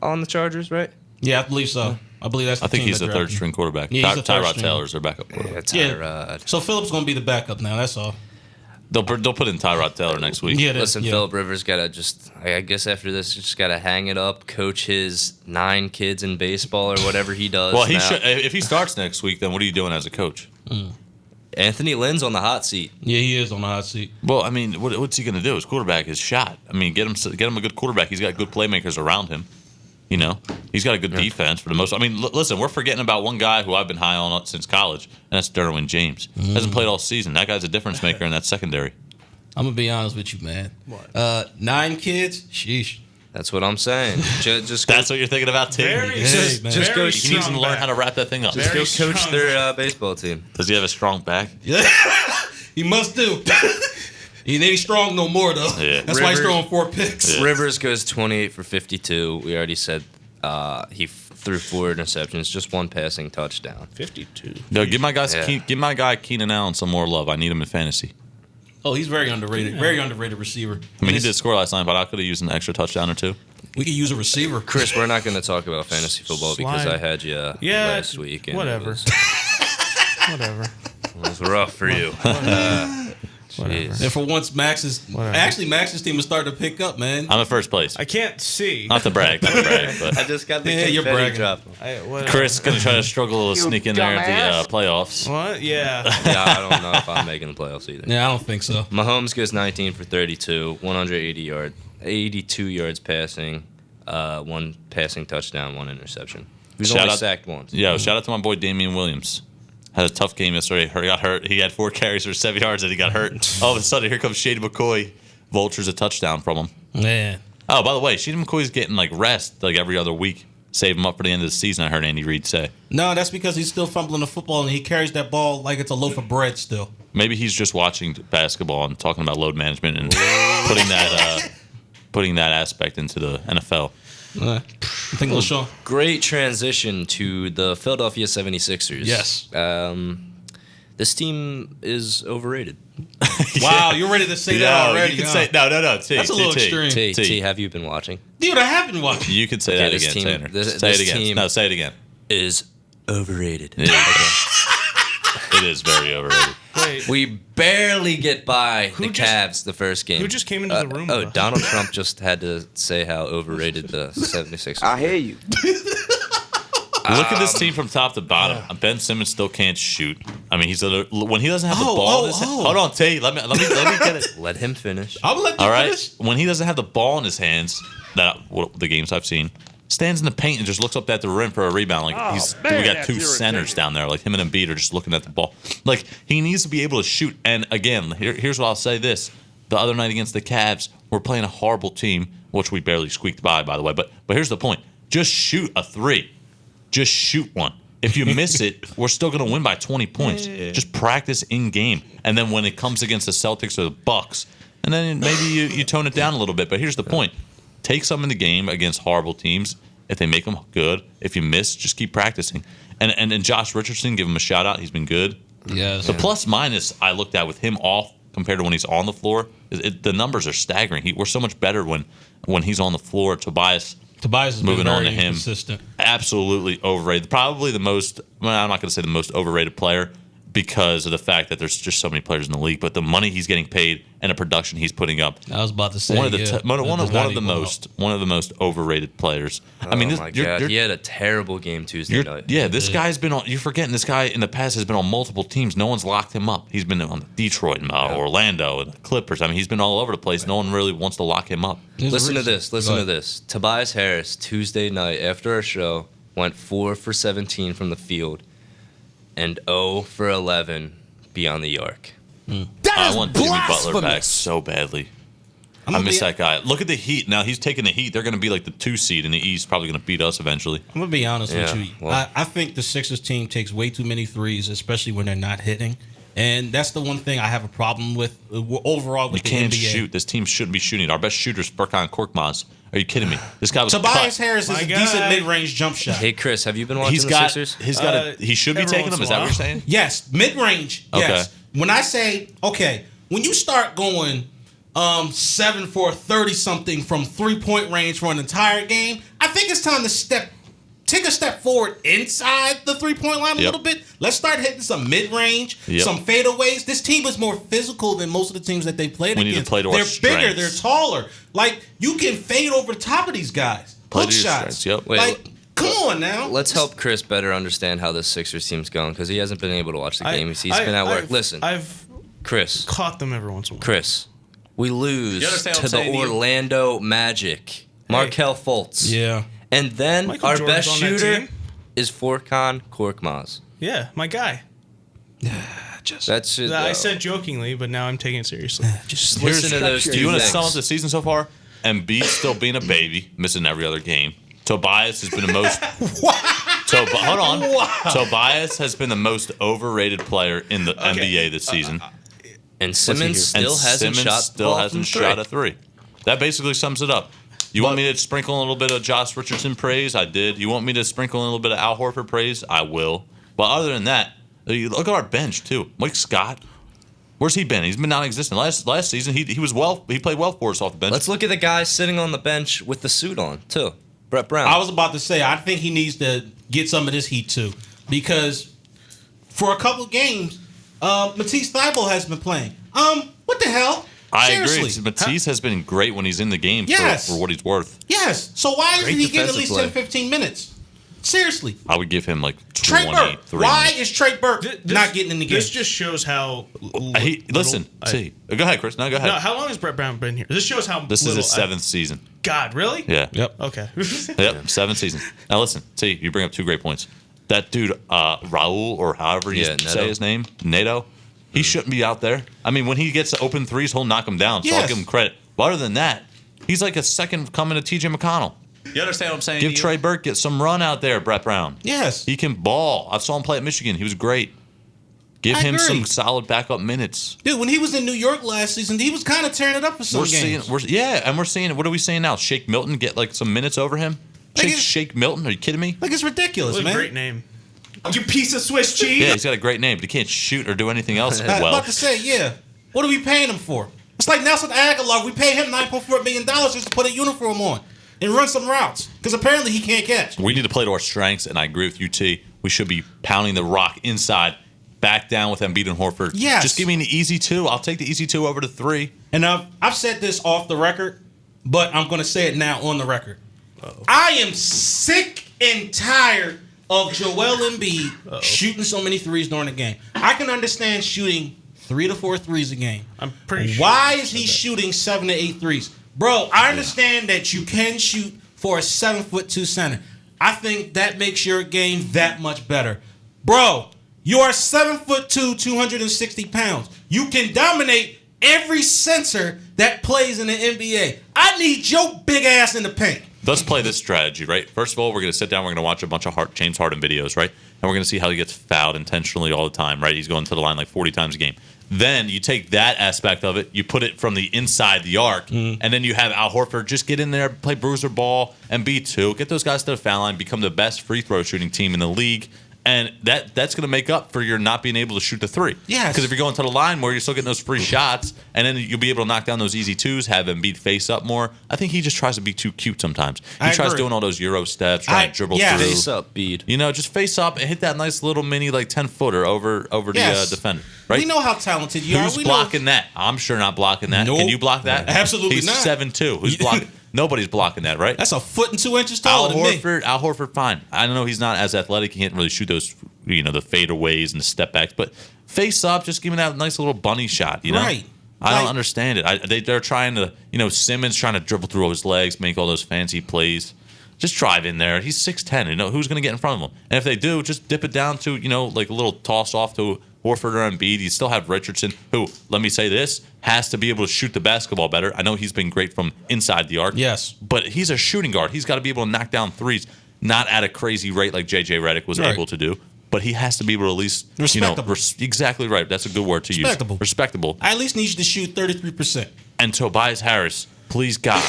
on the Chargers, right? Yeah, I believe so. I believe that's. I think team he's that the drafted 3rd him. string quarterback. Yeah, he's the third Tyrod string. Taylor's their backup quarterback. Yeah, Yeah. Tyrod. So Phillip's going to be the backup now. That's all. They'll put in Tyrod Taylor next week. Yeah, Listen, yeah. Phillip Rivers gotta I guess after this, just gotta hang it up, coach his 9 kids in baseball or whatever he does. Well, he now. should. If he starts next week, then what are you doing as a coach? Anthony Lynn's on the hot seat. Yeah, he is on the hot seat. Well, I mean, what's he going to do? His quarterback is shot. I mean, get him a good quarterback. He's got good playmakers around him. You know, he's got a good defense for the most. I mean, listen, we're forgetting about one guy who I've been high on since college, and that's Derwin James. Hasn't played all season. That guy's a difference maker in that secondary. I'm gonna be honest with you, man. What? 9 kids? Sheesh. That's what I'm saying. Just go, That's what you're thinking about, too. Very, Hey, man. just go. very He needs to strong learn back. how to wrap that thing up. Very Go coach strong their baseball team. Does he have a strong back? Yeah, he must do. He ain't strong no more though. Yeah. That's why he's River- throwing 4 picks. Rivers goes 28 for 52. We already said he threw 4 interceptions, just 1 passing touchdown. 52. No, give my Yeah. guy Keenan Allen some more love. I need him in fantasy. Oh, he's very underrated. Very underrated receiver. I mean, he did score last night, but I could have used an extra touchdown or 2. We could use a receiver. Chris, we're not going to talk about fantasy football because Slide. I had you last week. And whatever. It Whatever. was rough for you. Jeez. And for once, Max's team is starting to pick up, man. I'm in first place. I can't see. Not to brag, but I just got the you're confetti bragging. drop. Chris gonna try to struggle to sneak in there at the playoffs. What? Yeah. Yeah, I don't know if I'm making the playoffs either. Yeah, I don't think so. Mahomes goes 19 for 32, 82 yards passing, 1 passing touchdown, 1 interception. He was only sacked once. Yeah, shout out to my boy Damian Williams. Had a tough game yesterday. He got hurt. He had 4 carries for 7 yards and he got hurt. All of a sudden, here comes Shady McCoy. Vultures a touchdown from him. Man. Oh, by the way, Shady McCoy's getting like rest like every other week. Save him up for the end of the season, I heard Andy Reid say. No, that's because he's still fumbling the football and he carries that ball like it's a loaf of bread still. Maybe he's just watching basketball and talking about load management and putting that aspect into the NFL. I think LaShawn. Great transition to the Philadelphia 76ers. Yes. This team is overrated. Wow, you're ready to say that already. You can say no. T, that's a little extreme. T, have you been watching? Dude, I have been watching. You can say that again, Tanner. Say it again. No, say it again. Is overrated. It is very overrated. Wait. We barely get by the Cavs the first game. Who just came into the room? Oh, Donald Trump just had to say how overrated the 76ers I hear you. Look at this team from top to bottom. Ben Simmons still can't shoot. I mean, when he doesn't have the ball in his hand. Hold on, T. Let me get it. Let him finish. I'll let you finish. When he doesn't have the ball in his hands, the games I've seen, stands in the paint and just looks up at the rim for a rebound. Like we got 2 centers down there. Like him and Embiid are just looking at the ball. Like he needs to be able to shoot. And again, here's what I'll say: this the other night against the Cavs, we're playing a horrible team, which we barely squeaked by the way. But here's the point: just shoot a 3. Just shoot one. If you miss it, we're still going to win by 20 points. Yeah. Just practice in game, and then when it comes against the Celtics or the Bucks, and then maybe you tone it down a little bit. But here's the point: take some in the game against horrible teams. If they make them good, if you miss, just keep practicing. And Josh Richardson, give him a shout out. He's been good. Yes. The plus minus I looked at with him off compared to when he's on the floor, the numbers are staggering. We're so much better when he's on the floor. Tobias is moving on to very him. Consistent. Absolutely overrated. Probably the most. Well, I'm not going to say the most overrated player because of the fact that there's just so many players in the league, but the money he's getting paid and the production he's putting up. I was about to say one of the most overrated players. I mean, my God. He had a terrible game Tuesday night. Yeah, this guy's been on. You're forgetting this guy in the past has been on multiple teams. No one's locked him up. He's been on Detroit, and Orlando, and the Clippers. I mean, he's been all over the place. No one really wants to lock him up. Listen to this. Tobias Harris Tuesday night after our show went 4 for 17 from the field and 0 for 11 beyond the arc. I want Jimmy Butler back so badly. I miss that guy. Look at the Heat. Now he's taking the Heat. They're going to be like the 2 seed in the East, probably going to beat us eventually. I'm going to be honest with you. Well, I think the Sixers team takes way too many threes, especially when they're not hitting. And that's the one thing I have a problem with overall with the NBA. You can't shoot. This team shouldn't be shooting. Our best shooter is Furkan Korkmaz. Are you kidding me? This guy was Tobias cut. Harris is a decent mid-range jump shot. Hey, Chris, have you been watching the Sixers? He should be taking them. Is that what you're saying? Yes, mid-range. Okay. Yes. When I say, when you start going 7 for 30-something from 3-point range for an entire game, I think it's time to take a step forward inside the 3-point line a little bit. Let's start hitting some mid-range, some fadeaways. This team is more physical than most of the teams that they played against. We need to play to our They're strengths. bigger. They're taller. Like, you can fade over the top of these guys. Hook shots. Yep. Wait, come on now. Let's help Chris better understand how this Sixers team's going because he hasn't been able to watch the game. He's been at work. Listen, I've Chris caught them every once in a while. Chris, we lose understand what to I'm the saying to you? Orlando Magic. Markelle Fultz. Yeah. And then Michael our Jordan's best on that shooter team. is Furkan Korkmaz. Yeah, my guy. That's it. I said jokingly, but now I'm taking it seriously. Just listen to those two Do you want to things. sum up the season so far? Embiid still being a baby, missing every other game. Tobias has been the most. Hold on. Tobias has been the most overrated player in the NBA this season. And Simmons still hasn't shot a 3. That basically sums it up. You want me to sprinkle a little bit of Josh Richardson praise? I did. You want me to sprinkle a little bit of Al Horford praise? I will. But other than that, you look at our bench too. Mike Scott, where's he been? He's been non-existent. Last season, he played well for us off the bench. Let's look at the guy sitting on the bench with the suit on too. Brett Brown. I was about to say, I think he needs to get some of this heat too, because for a couple games, Matisse Thybulle has been playing. What the hell? I Seriously. agree. Matisse has been great when he's in the game Yes. for what he's worth. Yes. So why isn't Great he getting at defensive least play. 10, 15 minutes? Seriously. I would give him like Trey 23 Burke. Why minutes. is Trey Burke not getting in the game? This just shows how. Listen, see. Go ahead, Chris. No, go ahead. No, how long has Brett Brown been here? This shows how. This is his 7th season. God, really? Yeah. Yep. Okay. Yep, 7th season. Now listen, see, you bring up 2 great points. That dude, Raul, or however you Neto. say his name, Nato, he shouldn't be out there. I mean, when he gets the open threes, he'll knock them down. So I'll Yes. give him credit. But other than that, he's like a second coming to TJ McConnell. You understand what I'm saying? Give to you? Trey Burke, get some run out there, Brett Brown. Yes. He can ball. I saw him play at Michigan. He was great. Give I him agree. some solid backup minutes. Dude, when he was in New York last season, he was kind of tearing it up for some We're seeing, games. we're seeing. What are we saying now? Shake Milton get like some minutes over him. Like it's- Shake Milton? Are you kidding me? Like, it's ridiculous, What a man. great name. You piece of Swiss cheese. Yeah, he's got a great name, but he can't shoot or do anything else I was well. about to say, yeah. What are we paying him for? It's like Nelson Aguilar. We pay him $9.4 million just to put a uniform on and run some routes because apparently he can't catch. We need to play to our strengths, and I agree with UT. We should be pounding the rock inside, back down with Embiid and Horford. Yes. Just give me an easy 2. I'll take the easy 2 over to 3. And I've said this off the record, but I'm going to say it now on the record. I am sick and tired of Joel Embiid shooting so many threes during the game. I can understand shooting 3 to 4 threes a game. I'm pretty sure. Why is he shooting 7 to 8 threes? Bro, I understand that you can shoot for a 7'2" center. I think that makes your game that much better. Bro, you are 7'2", 260 pounds. You can dominate every center that plays in the NBA. I need your big ass in the paint. Let's play this strategy, right? First of all, we're going to sit down. We're going to watch a bunch of James Harden videos, right? And we're going to see how he gets fouled intentionally all the time, right? He's going to the line like 40 times a game. Then you take that aspect of it, you put it from the inside the arc, and then you have Al Horford just get in there, play bruiser ball, and B2. Get those guys to the foul line, become the best free throw shooting team in the league. And that's going to make up for your not being able to shoot the 3. Yes. Because if you're going to the line more, you're still getting those free shots, and then you'll be able to knock down those easy 2s, have Embiid face up more. I think he just tries to be too cute sometimes. He I tries agree. doing all those Euro steps, trying to dribble yeah. through. Face up, Bede. You know, just face up and hit that nice little mini like 10-footer over Yes. the defender. Right? We know how talented you Who's are. We blocking that? I'm sure not blocking that. Nope. Can you block that? Absolutely He's not. 7'2". Who's blocking? Nobody's blocking that, right? That's a foot and 2 inches Al taller than me. Horford, fine. I know he's not as athletic. He can't really shoot those, the fadeaways and the step backs. But face up, just give me that nice little bunny shot. You know, Right. I don't Like- understand it. They're trying to, Simmons trying to dribble through his legs, make all those fancy plays. Just drive in there. He's 6'10". Who's going to get in front of him? And if they do, just dip it down to like a little toss off to Horford or Embiid. You still have Richardson, who, let me say this, has to be able to shoot the basketball better. I know he's been great from inside the arc. Yes. But he's a shooting guard. He's got to be able to knock down threes, not at a crazy rate like J.J. Redick was Right. able to do. But he has to be able to at least, Respectable. Exactly right. That's a good word to Respectable. use. Respectable. I at least need you to shoot 33%. And Tobias Harris, please God,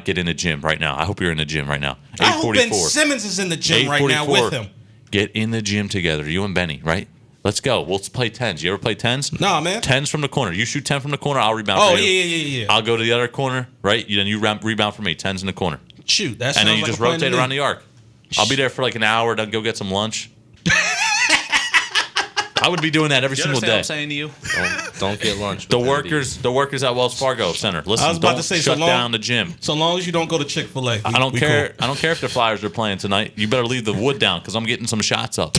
get in the gym right now. I hope you're in the gym right now. I hope Ben 8:44. Simmons is in the gym right now with him. Get in the gym together, you and Benny, right? Let's go. We'll play 10s. You ever play 10s? Nah, man. 10s from the corner. You shoot 10 from the corner, I'll rebound Oh, for you. yeah. I'll go to the other corner, right? Then you rebound for me. 10s in the corner. Shoot, that sounds And then you like just a plan to rotate me. around the arc. I'll be there for like an hour, then go get some lunch. I would be doing that every You single understand what I'm day. saying to you? Don't get lunch. The with workers at Wells Fargo Center. Listen, I was about don't to say, shut so long- down the gym. So long as you don't go to Chick-fil-A. I don't care. I don't care if the Flyers are playing tonight. You better leave the wood down because I'm getting some shots up.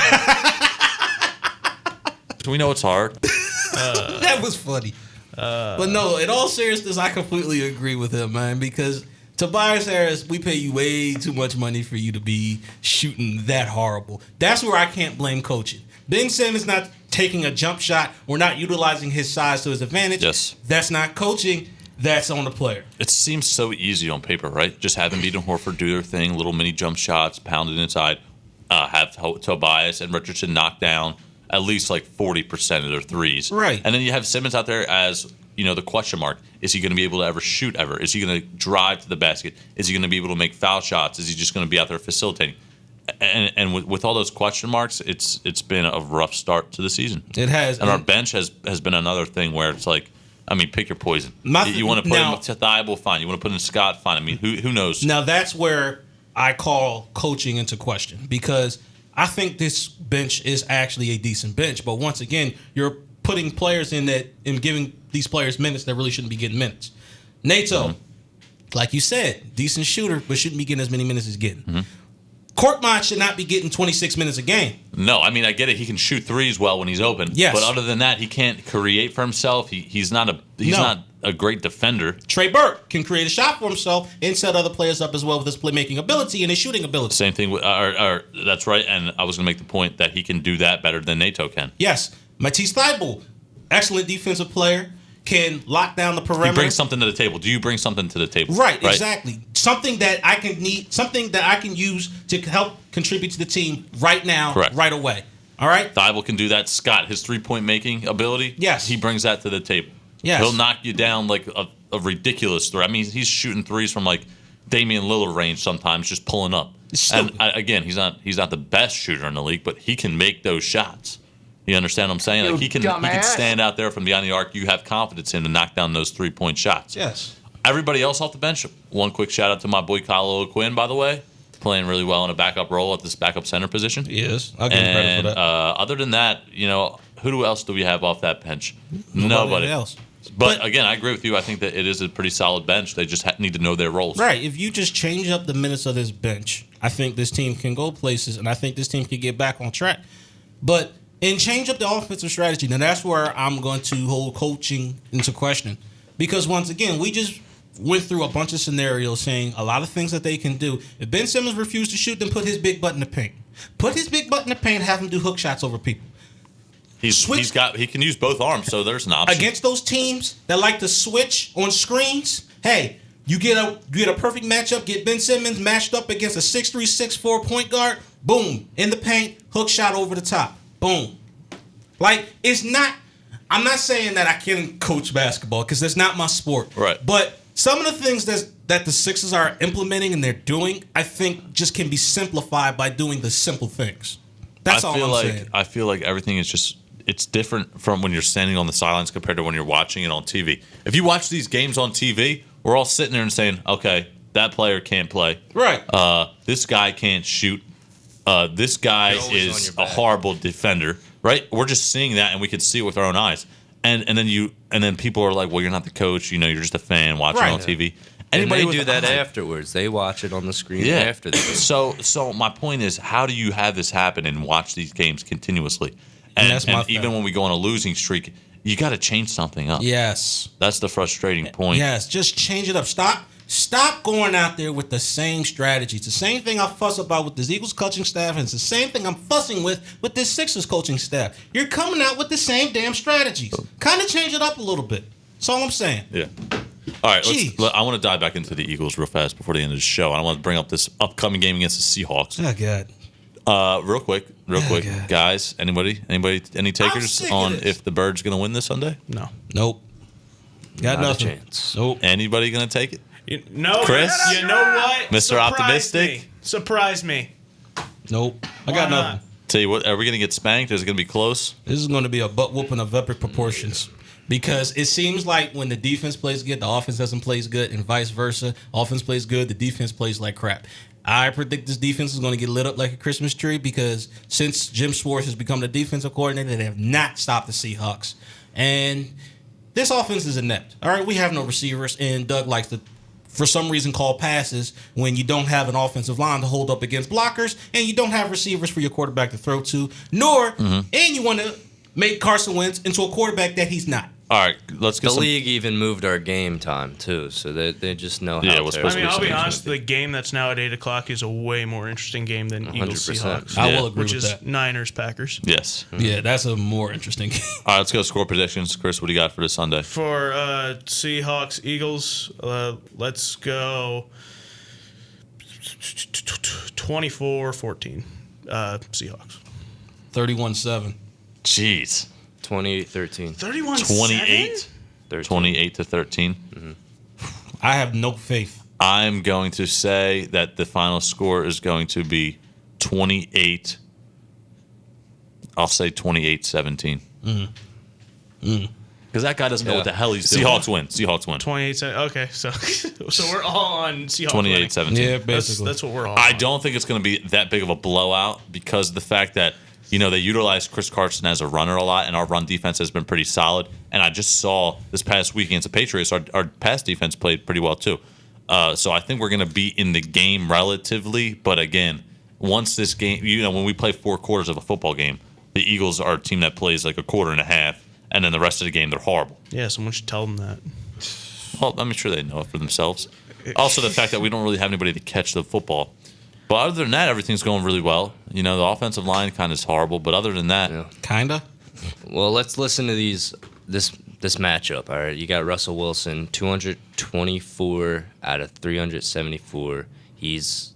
We know it's hard. That was funny. But no, in all seriousness, I completely agree with him, man, because Tobias Harris, we pay you way too much money for you to be shooting that horrible. That's where I can't blame coaching. Ben Simmons not taking a jump shot or not utilizing his size to his advantage. Yes. That's not coaching. That's on the player. It seems so easy on paper, right? Just have Embiid and Horford do their thing, little mini jump shots, pound it inside, have Tobias and Richardson knock down at least like 40% of their threes. Right. And then you have Simmons out there as, the question mark. Is he going to be able to ever shoot ever? Is he going to drive to the basket? Is he going to be able to make foul shots? Is he just going to be out there facilitating? And with all those question marks, it's been a rough start to the season. It has. And our bench has been another thing where it's like, pick your poison. My- You want to put now- in Thibault, fine. You want to put in Scott, fine. Who knows? Now that's where I call coaching into question because I think this bench is actually a decent bench. But once again, you're putting players in that and giving these players minutes that really shouldn't be getting minutes. Nato, like you said, decent shooter, but shouldn't be getting as many minutes as he's getting. Korkmaz should not be getting 26 minutes a game. No, I mean, I get it. He can shoot threes well when he's open. Yes. But other than that, he can't create for himself. He's not a great defender. Trey Burke can create a shot for himself and set other players up as well with his playmaking ability and his shooting ability. Same thing with that's right. And I was going to make the point that he can do that better than Nato can. Yes. Matisse Thybulle, excellent defensive player, can lock down the perimeter. He brings something to the table. Do you bring something to the table? Right, exactly. Something that I can use to help contribute to the team right now, Correct. right away. All right? Thybulle can do that. Scott, his three-point making ability, yes, he brings that to the table. Yes. He'll knock you down like a ridiculous three. I mean, he's shooting threes from like Damian Lillard range sometimes, just pulling up. And again, he's not the best shooter in the league, but he can make those shots. You understand what I'm saying? Like he can stand out there from behind the arc. You have confidence in to knock down those 3-point shots. Yes. Everybody else off the bench. One quick shout out to my boy Kyle O'Quinn, by the way, playing really well in a backup role at this backup center position. He is. I'll give him credit for that. Other than that, who else do we have off that bench? Nobody else. But again, I agree with you. I think that it is a pretty solid bench. They just need to know their roles. Right. If you just change up the minutes of this bench, I think this team can go places, and I think this team can get back on track. But and change up the offensive strategy. Now, that's where I'm going to hold coaching into question. Because, once again, we just went through a bunch of scenarios saying a lot of things that they can do. If Ben Simmons refused to shoot, then put his big butt in the paint. Put his big butt in the paint, have him do hook shots over people. He can use both arms, so there's an option. Against those teams that like to switch on screens, hey, you get a perfect matchup, get Ben Simmons matched up against a 6'3", 6'4" point guard, boom, in the paint, hook shot over the top. Boom. Like, I'm not saying that I can coach basketball because that's not my sport. Right. But some of the things that the Sixers are implementing and they're doing, I think just can be simplified by doing the simple things. That's all I'm saying. I feel like everything is it's different from when you're standing on the sidelines compared to when you're watching it on TV. If you watch these games on TV, we're all sitting there and saying, okay, that player can't play. Right. This guy can't shoot. This guy is a horrible defender, right? We're just seeing that, and we could see it with our own eyes. And then people are like, well, you're not the coach. You're just a fan watching on TV. Anybody do that afterwards. They watch it on the screen after the game. So my point is, how do you have this happen and watch these games continuously? And even when we go on a losing streak, you got to change something up. Yes. That's the frustrating point. Yes, just change it up. Stop going out there with the same strategy. It's the same thing I fuss about with the Eagles coaching staff, and it's the same thing I'm fussing with this Sixers coaching staff. You're coming out with the same damn strategies. Kind of change it up a little bit. That's all I'm saying. Yeah. All right, I want to dive back into the Eagles real fast before the end of the show. I want to bring up this upcoming game against the Seahawks. Oh, God. Real quick, God. guys. Anybody, any takers on if the Birds going to win this Sunday? No. Nope. Got Not nothing. a chance. Nope. Anybody going to take it? No, Chris? You know what? Mr. Optimistic? Surprise me. Nope. I got nothing. Tell you what, are we going to get spanked? Is it going to be close? This is going to be a butt whooping of epic proportions. Because it seems like when the defense plays good, the offense doesn't play good, and vice versa. Offense plays good, the defense plays like crap. I predict this defense is going to get lit up like a Christmas tree because since Jim Schwartz has become the defensive coordinator, they have not stopped the Seahawks. And this offense is inept. All right, we have no receivers, and Doug likes to, for some reason, call passes when you don't have an offensive line to hold up against blockers, and you don't have receivers for your quarterback to throw to, and you want to make Carson Wentz into a quarterback that he's not. All right, let's get the league even moved our game time too, so they just know how. Yeah, it was supposed to be I'll be honest. The game that's now at 8:00 is a way more interesting game than Eagles 100%. Seahawks. I will agree which with is that. Niners Packers. Yes. Yeah, that's a more interesting game. All right, let's go score predictions. Chris, what do you got for this Sunday? For Seahawks Eagles, let's go 24-14. Seahawks. 31-7. Jeez. 28-13. 31-7? 28-13. I have no faith. I'm going to say that the final score is going to be 28. I'll say 28-17. Because that guy doesn't know what the hell he's doing. Seahawks win. 28-7. Okay, so we're all on Seahawks. 28-17. Yeah, basically. That's what we're all I on. don't think it's going to be that big of a blowout because of the fact that they utilize Chris Carson as a runner a lot, and our run defense has been pretty solid. And I just saw this past week against the Patriots, our pass defense played pretty well too. So I think we're going to be in the game relatively. But again, once this game, when we play 4 quarters of a football game, the Eagles are a team that plays like a quarter and a half, and then the rest of the game, they're horrible. Yeah, someone should tell them that. Well, I'm sure they know it for themselves. Also, the fact that we don't really have anybody to catch the football. But other than that, everything's going really well. The offensive line kind of is horrible, but other than that, Kinda. Well, let's listen to this matchup. All right, you got Russell Wilson, 224 out of 374. He's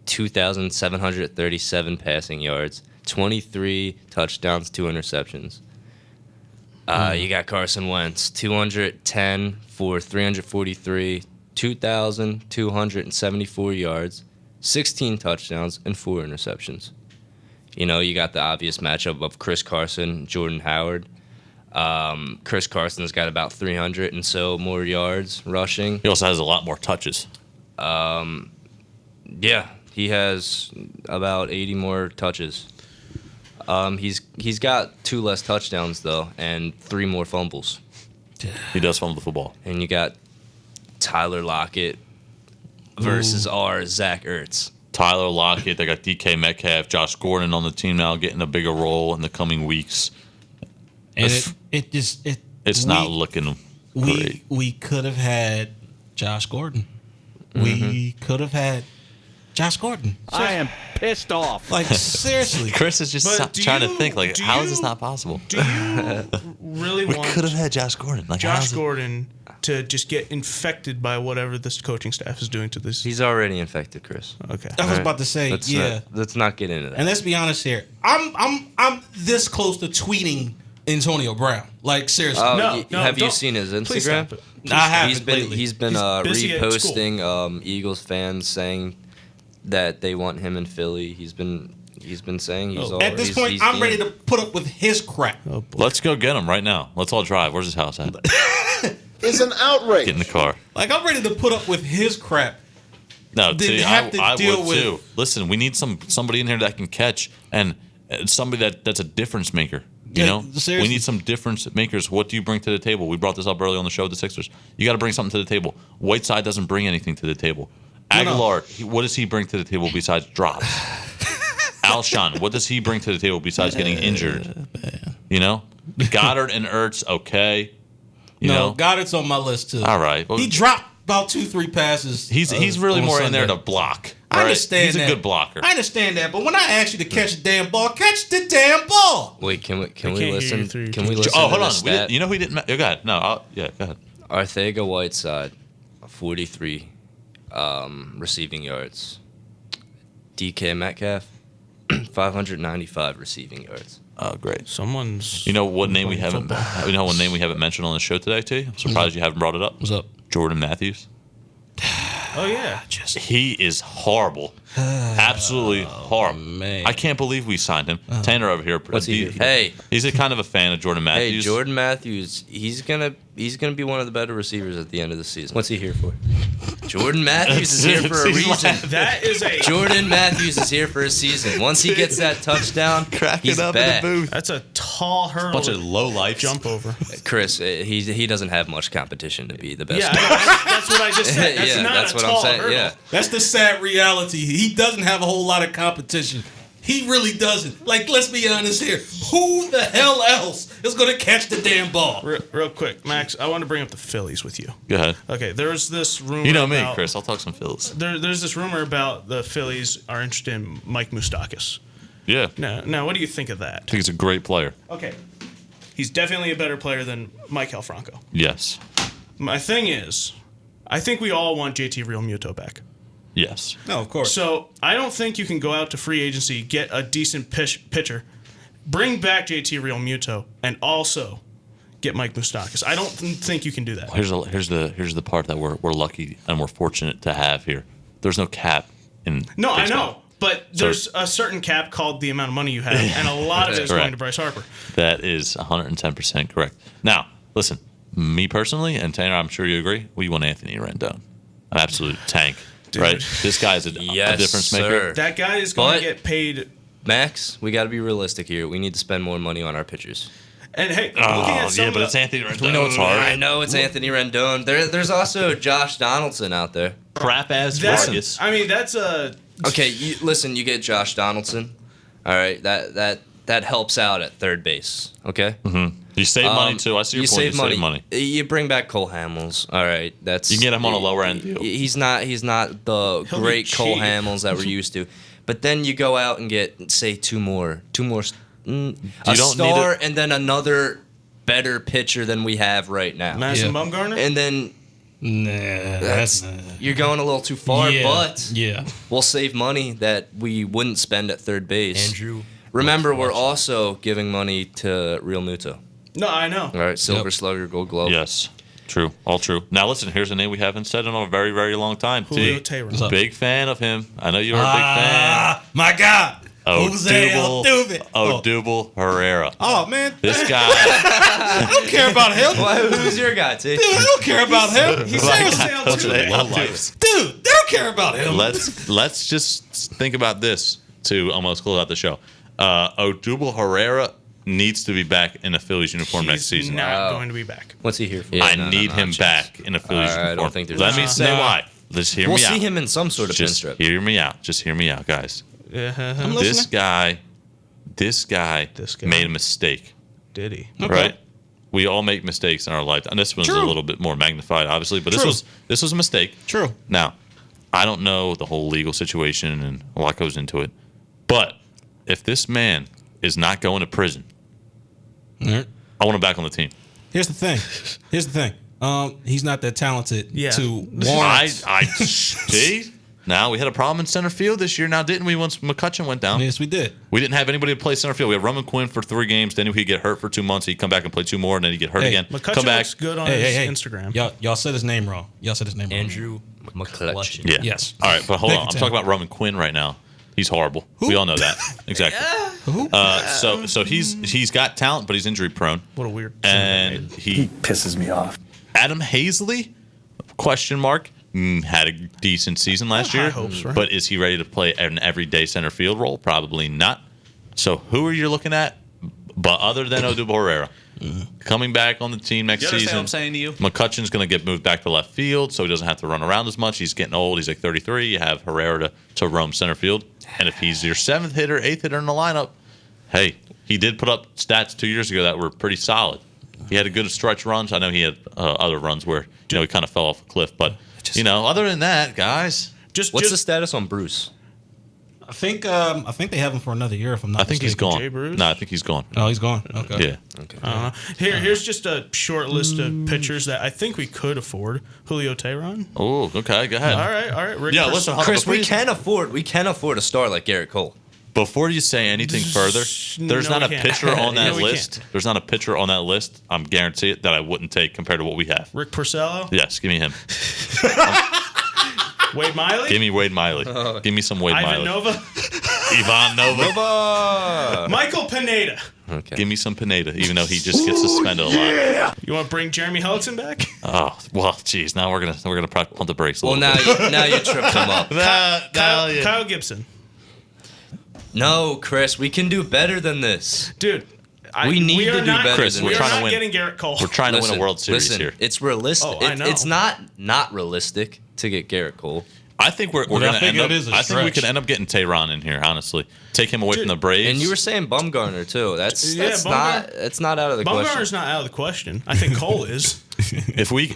2,737 passing yards, 23 touchdowns, 2 interceptions. You got Carson Wentz, 210 for 343, 2,274 yards, 16 touchdowns, and 4 interceptions. You got the obvious matchup of Chris Carson, Jordan Howard. Chris Carson's got about 300 and so more yards rushing. he also has a lot more touches. Yeah, he has about 80 more touches. He's got 2 less touchdowns though, and 3 more fumbles. He does fumble the football. And you got Tyler Lockett versus our Zach Ertz. Tyler Lockett, they got DK Metcalf, Josh Gordon on the team now, getting a bigger role in the coming weeks. And It's not looking great. We could have had Josh Gordon. We could have had Josh Gordon. I am pissed off. Like, seriously. Chris is just trying to think, like, how is this not possible? Do you really We want could have had Josh Gordon. Like, Josh Gordon to just get infected by whatever this coaching staff is doing to this? He's already infected, Chris. Okay. I was about to say, Let's not get into that. And let's be honest here. I'm this close to tweeting Antonio Brown. Like, seriously. Oh, No, have you don't. seen his Please Instagram? stop it. I haven't lately. He's been busy at school. reposting Eagles fans saying that they want him in Philly. He's been saying he's all At this point, he's I'm in. ready to put up with his crap. Oh, boy. Let's go get him right now. Let's all drive. Where's his house at? It's an outrage. Get in the car. Like, I'm ready to put up with his crap. No, Didn't see, have to I deal would with- too. Listen, we need somebody in here that can catch and somebody that's a difference maker. Seriously. We need some difference makers. What do you bring to the table? We brought this up earlier on the show with the Sixers. You got to bring something to the table. Whiteside doesn't bring anything to the table. Aguilar, what does he bring to the table besides drops? Alshon, what does he bring to the table besides getting injured? Goddard and Ertz, okay. Goddard's on my list too. All right. Well, He dropped about 2-3 passes. he's really on more in Sunday. there to block. I right? understand He's that. a good blocker. I understand that, but when I ask you to catch the damn ball, catch the damn ball. Wait, can we can't hear listen? you through your Can we teeth. listen? Oh, to hold the on. stat? Who he didn't? Go ahead. No, go ahead. Arthega Whiteside, 43 receiving yards. DK Metcalf, 595 receiving yards. Oh, great. Someone's. You know what name we playing haven't? football. You know what name we haven't mentioned on the show today, T? I'm surprised you haven't brought it up. What's up? Jordan Matthews. Oh yeah. He is horrible. Absolutely horrible. man. I can't believe we signed him. Tanner over here. What's he do? Hey. He's a kind of a fan of Jordan Hey, Matthews. Jordan Matthews, he's gonna be one of the better receivers at the end of the season. What's he here for? Jordan Matthews is here for a He's reason. That is a. Jordan Matthews is here for a season. Once he gets that touchdown, Crack he's it up back. in the booth. That's a tall hurdle. Bunch of low life jump over. Chris, he doesn't have much competition to be the best. Yeah, that's what I just said. That's Yeah, not that's a what I'm tall saying, hurdle. yeah. That's the sad reality. He doesn't have a whole lot of competition. He really doesn't. Like, let's be honest here. Who the hell else is going to catch the damn ball? Real quick, Max, I want to bring up the Phillies with you. Go ahead. Okay, there's this rumor. You know me, about, Chris. I'll talk some Phillies. There's this rumor about the Phillies are interested in Mike Moustakas. Yeah. Now, what do you think of that? I think he's a great player. Okay, he's definitely a better player than Mike Franco. Yes. My thing is, I think we all want JT Realmuto back. Yes. No, of course. So I don't think you can go out to free agency, get a decent pitcher, bring back JT Realmuto, and also get Mike Moustakas. I don't think you can do that. Here's the part that we're lucky and we're fortunate to have here. There's no cap in. No, I baseball. know. But there's a certain cap called the amount of money you have, and a lot of it is Correct. going to Bryce Harper. That is 110% correct. Now, listen, me personally, and Tanner, I'm sure you agree, we want Anthony Rendon. An absolute tank, Dude. right? This guy's a Yes, difference sir. maker. That guy is going But- to get paid Max, we got to be realistic here. We need to spend more money on our pitchers. And hey, looking at some yeah, of but the- it's Anthony Rendon. We know it's hard. I know it's Anthony Rendon. There's also Josh Donaldson out there. Crap ass That's- Vargas. I mean, that's a Okay, listen, you get Josh Donaldson. All right, that helps out at third base. Okay. Mm-hmm. You save money too. I see your point. You save money. You bring back Cole Hamels. All right, that's You can get him on a lower end deal. He's not the He'll be great Cole cheap. Hamels that we're used to. But then you go out and get say two more, a don't star, need and then another better pitcher than we have right now. Madison Bumgarner. And then That's you're going a little too far. yeah, But yeah. we'll save money that we wouldn't spend at third base. Andrew. Remember, we're also giving money to Real Muto. No, I know. All right, Silver Slugger, Gold Glove. Yes. True. All true. Now listen, here's a name we haven't said in a very, very long time. Julio T. Teheran. Big fan of him. I know you're a big fan. My God. Jose Altuve. Odubel Herrera. Oh, man. This guy. I don't care about him. Who's your guy, T? Dude, I don't care about him. He's Jose low Altuve. life. Dude, they don't care about him. Let's just think about this to almost close out the show. Odubel Herrera needs to be back in a Phillies uniform next season. Not going to be back. What's he here for? I need him back in a Phillies I uniform. don't think there's Let a me chance. say why. Let's hear We'll me out. see him in some sort of Just pinstrip. hear me out. Just hear me out, guys. I'm This guy made a mistake. Did he? Right? We all make mistakes in our life, and this one's a little bit more magnified, obviously. But this was a mistake. True. Now, I don't know the whole legal situation and a lot goes into it, but if this man is not going to prison, I want him back on the team. Here's the thing. He's not that talented to warrant. I see. Now we had a problem in center field this year. Now didn't we? Once McCutcheon went down, Yes, we did. we didn't have anybody to play center field. We had Roman Quinn for 3 games. Then he'd get hurt for 2 months. He'd come back and play 2 more, and then he'd get hurt again. McCutcheon Come back. looks good on his Instagram. Y'all said his name wrong. Andrew McCutcheon. Yeah. Yes. All right, but hold Thank on. you, I'm Tim. talking about Roman Quinn right now. He's horrible. We all know that. Exactly. So he's got talent, but he's injury prone. What a weird. And he Pisses me off. Adam Hazley, question mark, had a decent season last High year. hopes, right? But is he ready to play an everyday center field role? Probably not. So who are you looking at? But other than Odubel Herrera, coming back on the team next You understand season, what I'm saying to you? McCutcheon's going to get moved back to left field, so he doesn't have to run around as much. He's getting old. He's like 33. You have Herrera to roam center field. And if he's your 7th hitter, 8th hitter in the lineup, hey, he did put up stats 2 years ago that were pretty solid. He had a good stretch runs. I know he had other runs where he kind of fell off a cliff. But, other than that, guys, What's the status on Bruce? I think they have him for another year. If I'm not I think he's mistaken. gone. Jay Bruce? No, I think he's gone. Oh, he's gone. Okay. Yeah. Here's just a short list of pitchers that I think we could afford. Julio Teheran. Oh, okay. Go ahead. All right. Rick Yeah, Purcell. listen, hold on, Chris, before we can afford a star like Garrett Cole. Before you say anything further, there's No, not a we can't. pitcher on that No, we list. can't. There's not a pitcher on that list. I'm guarantee it that I wouldn't take compared to what we have. Rick Porcello. Yes, give me him. Wade Miley. Give me Wade Miley. Give me some Wade Ivan Miley. Nova. Ivan Nova. Michael Pineda. Okay. Give me some Pineda, even though he just gets suspended a lot. You want to bring Jeremy Hellickson back? Oh well, geez. Now we're gonna probably pump the brakes a Well, little bit. now you tripped him up. Kyle Gibson. No, Chris, we can do better than this. Dude, We need are to do not- better Chris, than we're We this. are trying to not win. getting Garrett Cole. We're trying to win a World Series listen, here. It's realistic. Oh, I know. It's not realistic to get Garrett Cole. I think we're I gonna think end up. it is a I think we stretch. could end up getting Tehran in here. Honestly, take him away from the Braves. And you were saying Bumgarner too. That's Bumgarner- not out of the Bumgarner's question. not out of the question. I think Cole is. if we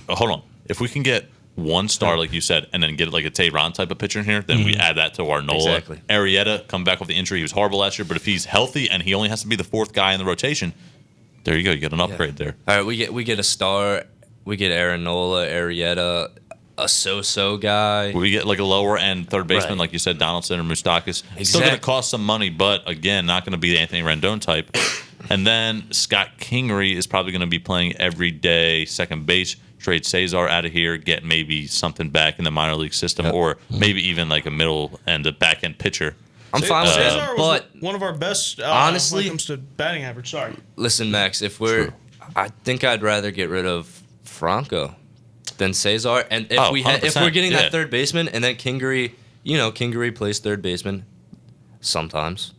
can get one star like you said, and then get like a Tehran type of pitcher in here, then Mm-hmm. we add that to our Nola. Exactly. Arrieta come back with the injury. He was horrible last year, but if he's healthy and he only has to be the 4th guy in the rotation, there you go. You get an upgrade there. All right, we get a star. We get Aaron Nola, Arrieta, a so-so guy. We get like a lower end third baseman, Right. like you said, Donaldson or Moustakis. It's still going to cost some money, but again, not going to be the Anthony Rendon type. And then Scott Kingery is probably going to be playing every day second base. Trade Cesar out of here, get maybe something back in the minor league system, or maybe even like a middle and a back end pitcher. I'm fine with Cesar that. was But one of our best. honestly- when it comes to batting average. Sorry. listen, Max, I think I'd rather get rid of Franco than Cesar. And if 100%, we're getting yeah. that third baseman, and then Kingery, Kingery plays third baseman sometimes.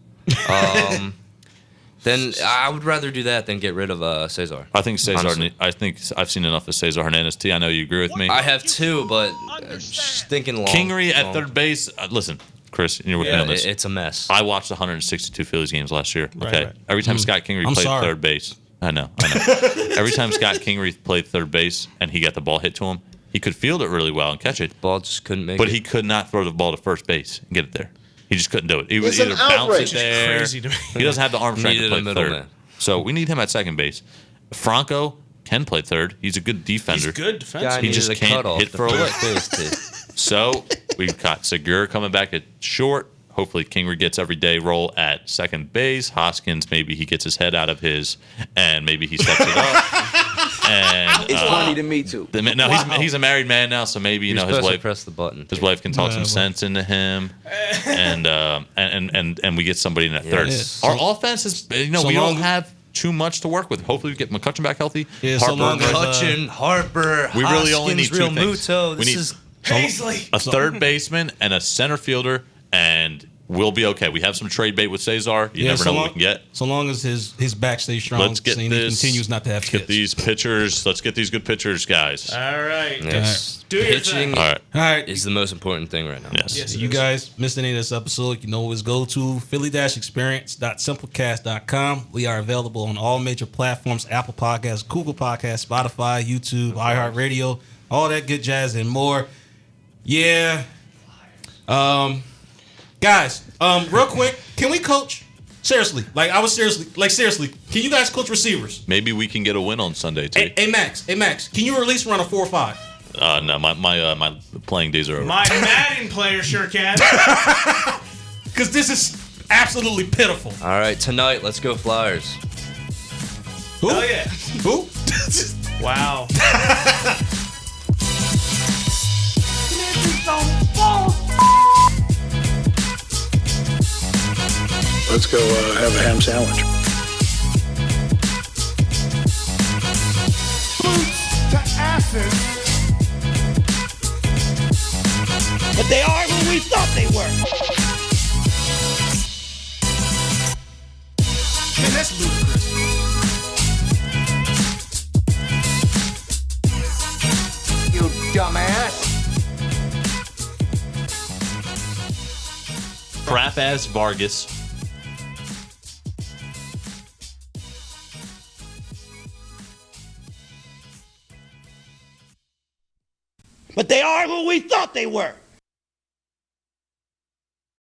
Then I would rather do that than get rid of Cesar. I think Cesar. Honestly. I think I've seen enough of Cesar Hernandez. T. I know you agree with me. I have too, but just thinking long. Kingery at third base. Listen, Chris, you're with me on this. It's a mess. I watched 162 Phillies games last year. Okay, every time Scott Kingery I'm played sorry. third base, I know. Every time Scott Kingery played third base and he got the ball hit to him, he could field it really well and catch it, Ball just couldn't make but it. he could not throw the ball to first base and get it there. He just couldn't do it. He would It's an either bounce it outrage. there. Crazy to me. He doesn't have the arm strength to Needed play a third. middleman. So we need him at second base. Franco can play third. He's a good defender. He's good Guy defensive. He just needed a can't cutoff hit to for a lick. first base, too. So we've got Segura coming back at short. Hopefully Kingery gets everyday role at second base. Hoskins, maybe he gets his head out of his and maybe he steps it up. And It's funny to me too. no, he's a married man now, so maybe You're his supposed to wife press the button. his wife can talk some well. sense into him, and we get somebody in that third. Yes. Our offense is we long- don't have too much to work with. Hopefully we get McCutcheon back healthy. Yeah, so long as, Hutchin, Harper, We really only need Hoskins, two Real things. Muto. We This need- is Paisley. a third baseman and a center fielder, and we'll be okay. We have some trade bait with Cesar. You never know what we can get. So long as his back stays strong, Let's get and this. he continues not to have Let's get hits. these pitchers. Let's get these good pitchers, guys. All right. Yes. Do your Pitching thing. All right. All right. is the most important thing right now. Yes. Yes, If it you is. guys missed any of this episode, you can always go to philly-experience.simplecast.com. We are available on all major platforms: Apple Podcasts, Google Podcasts, Spotify, YouTube, iHeartRadio, all that good jazz and more. Yeah. Guys, real quick, can we coach? Seriously, seriously, can you guys coach receivers? Maybe we can get a win on Sunday too. Hey Max, can you release run a 4-5? No, my playing days are over. My Madden player sure can. Because this is absolutely pitiful. All right, tonight, let's go Flyers. Who? Oh, yeah. Who? Wow. Let's go have a ham sandwich. But they are who we thought they were. Man, that's ludicrous. You dumbass. Crap ass Vargas. But they are who we thought they were.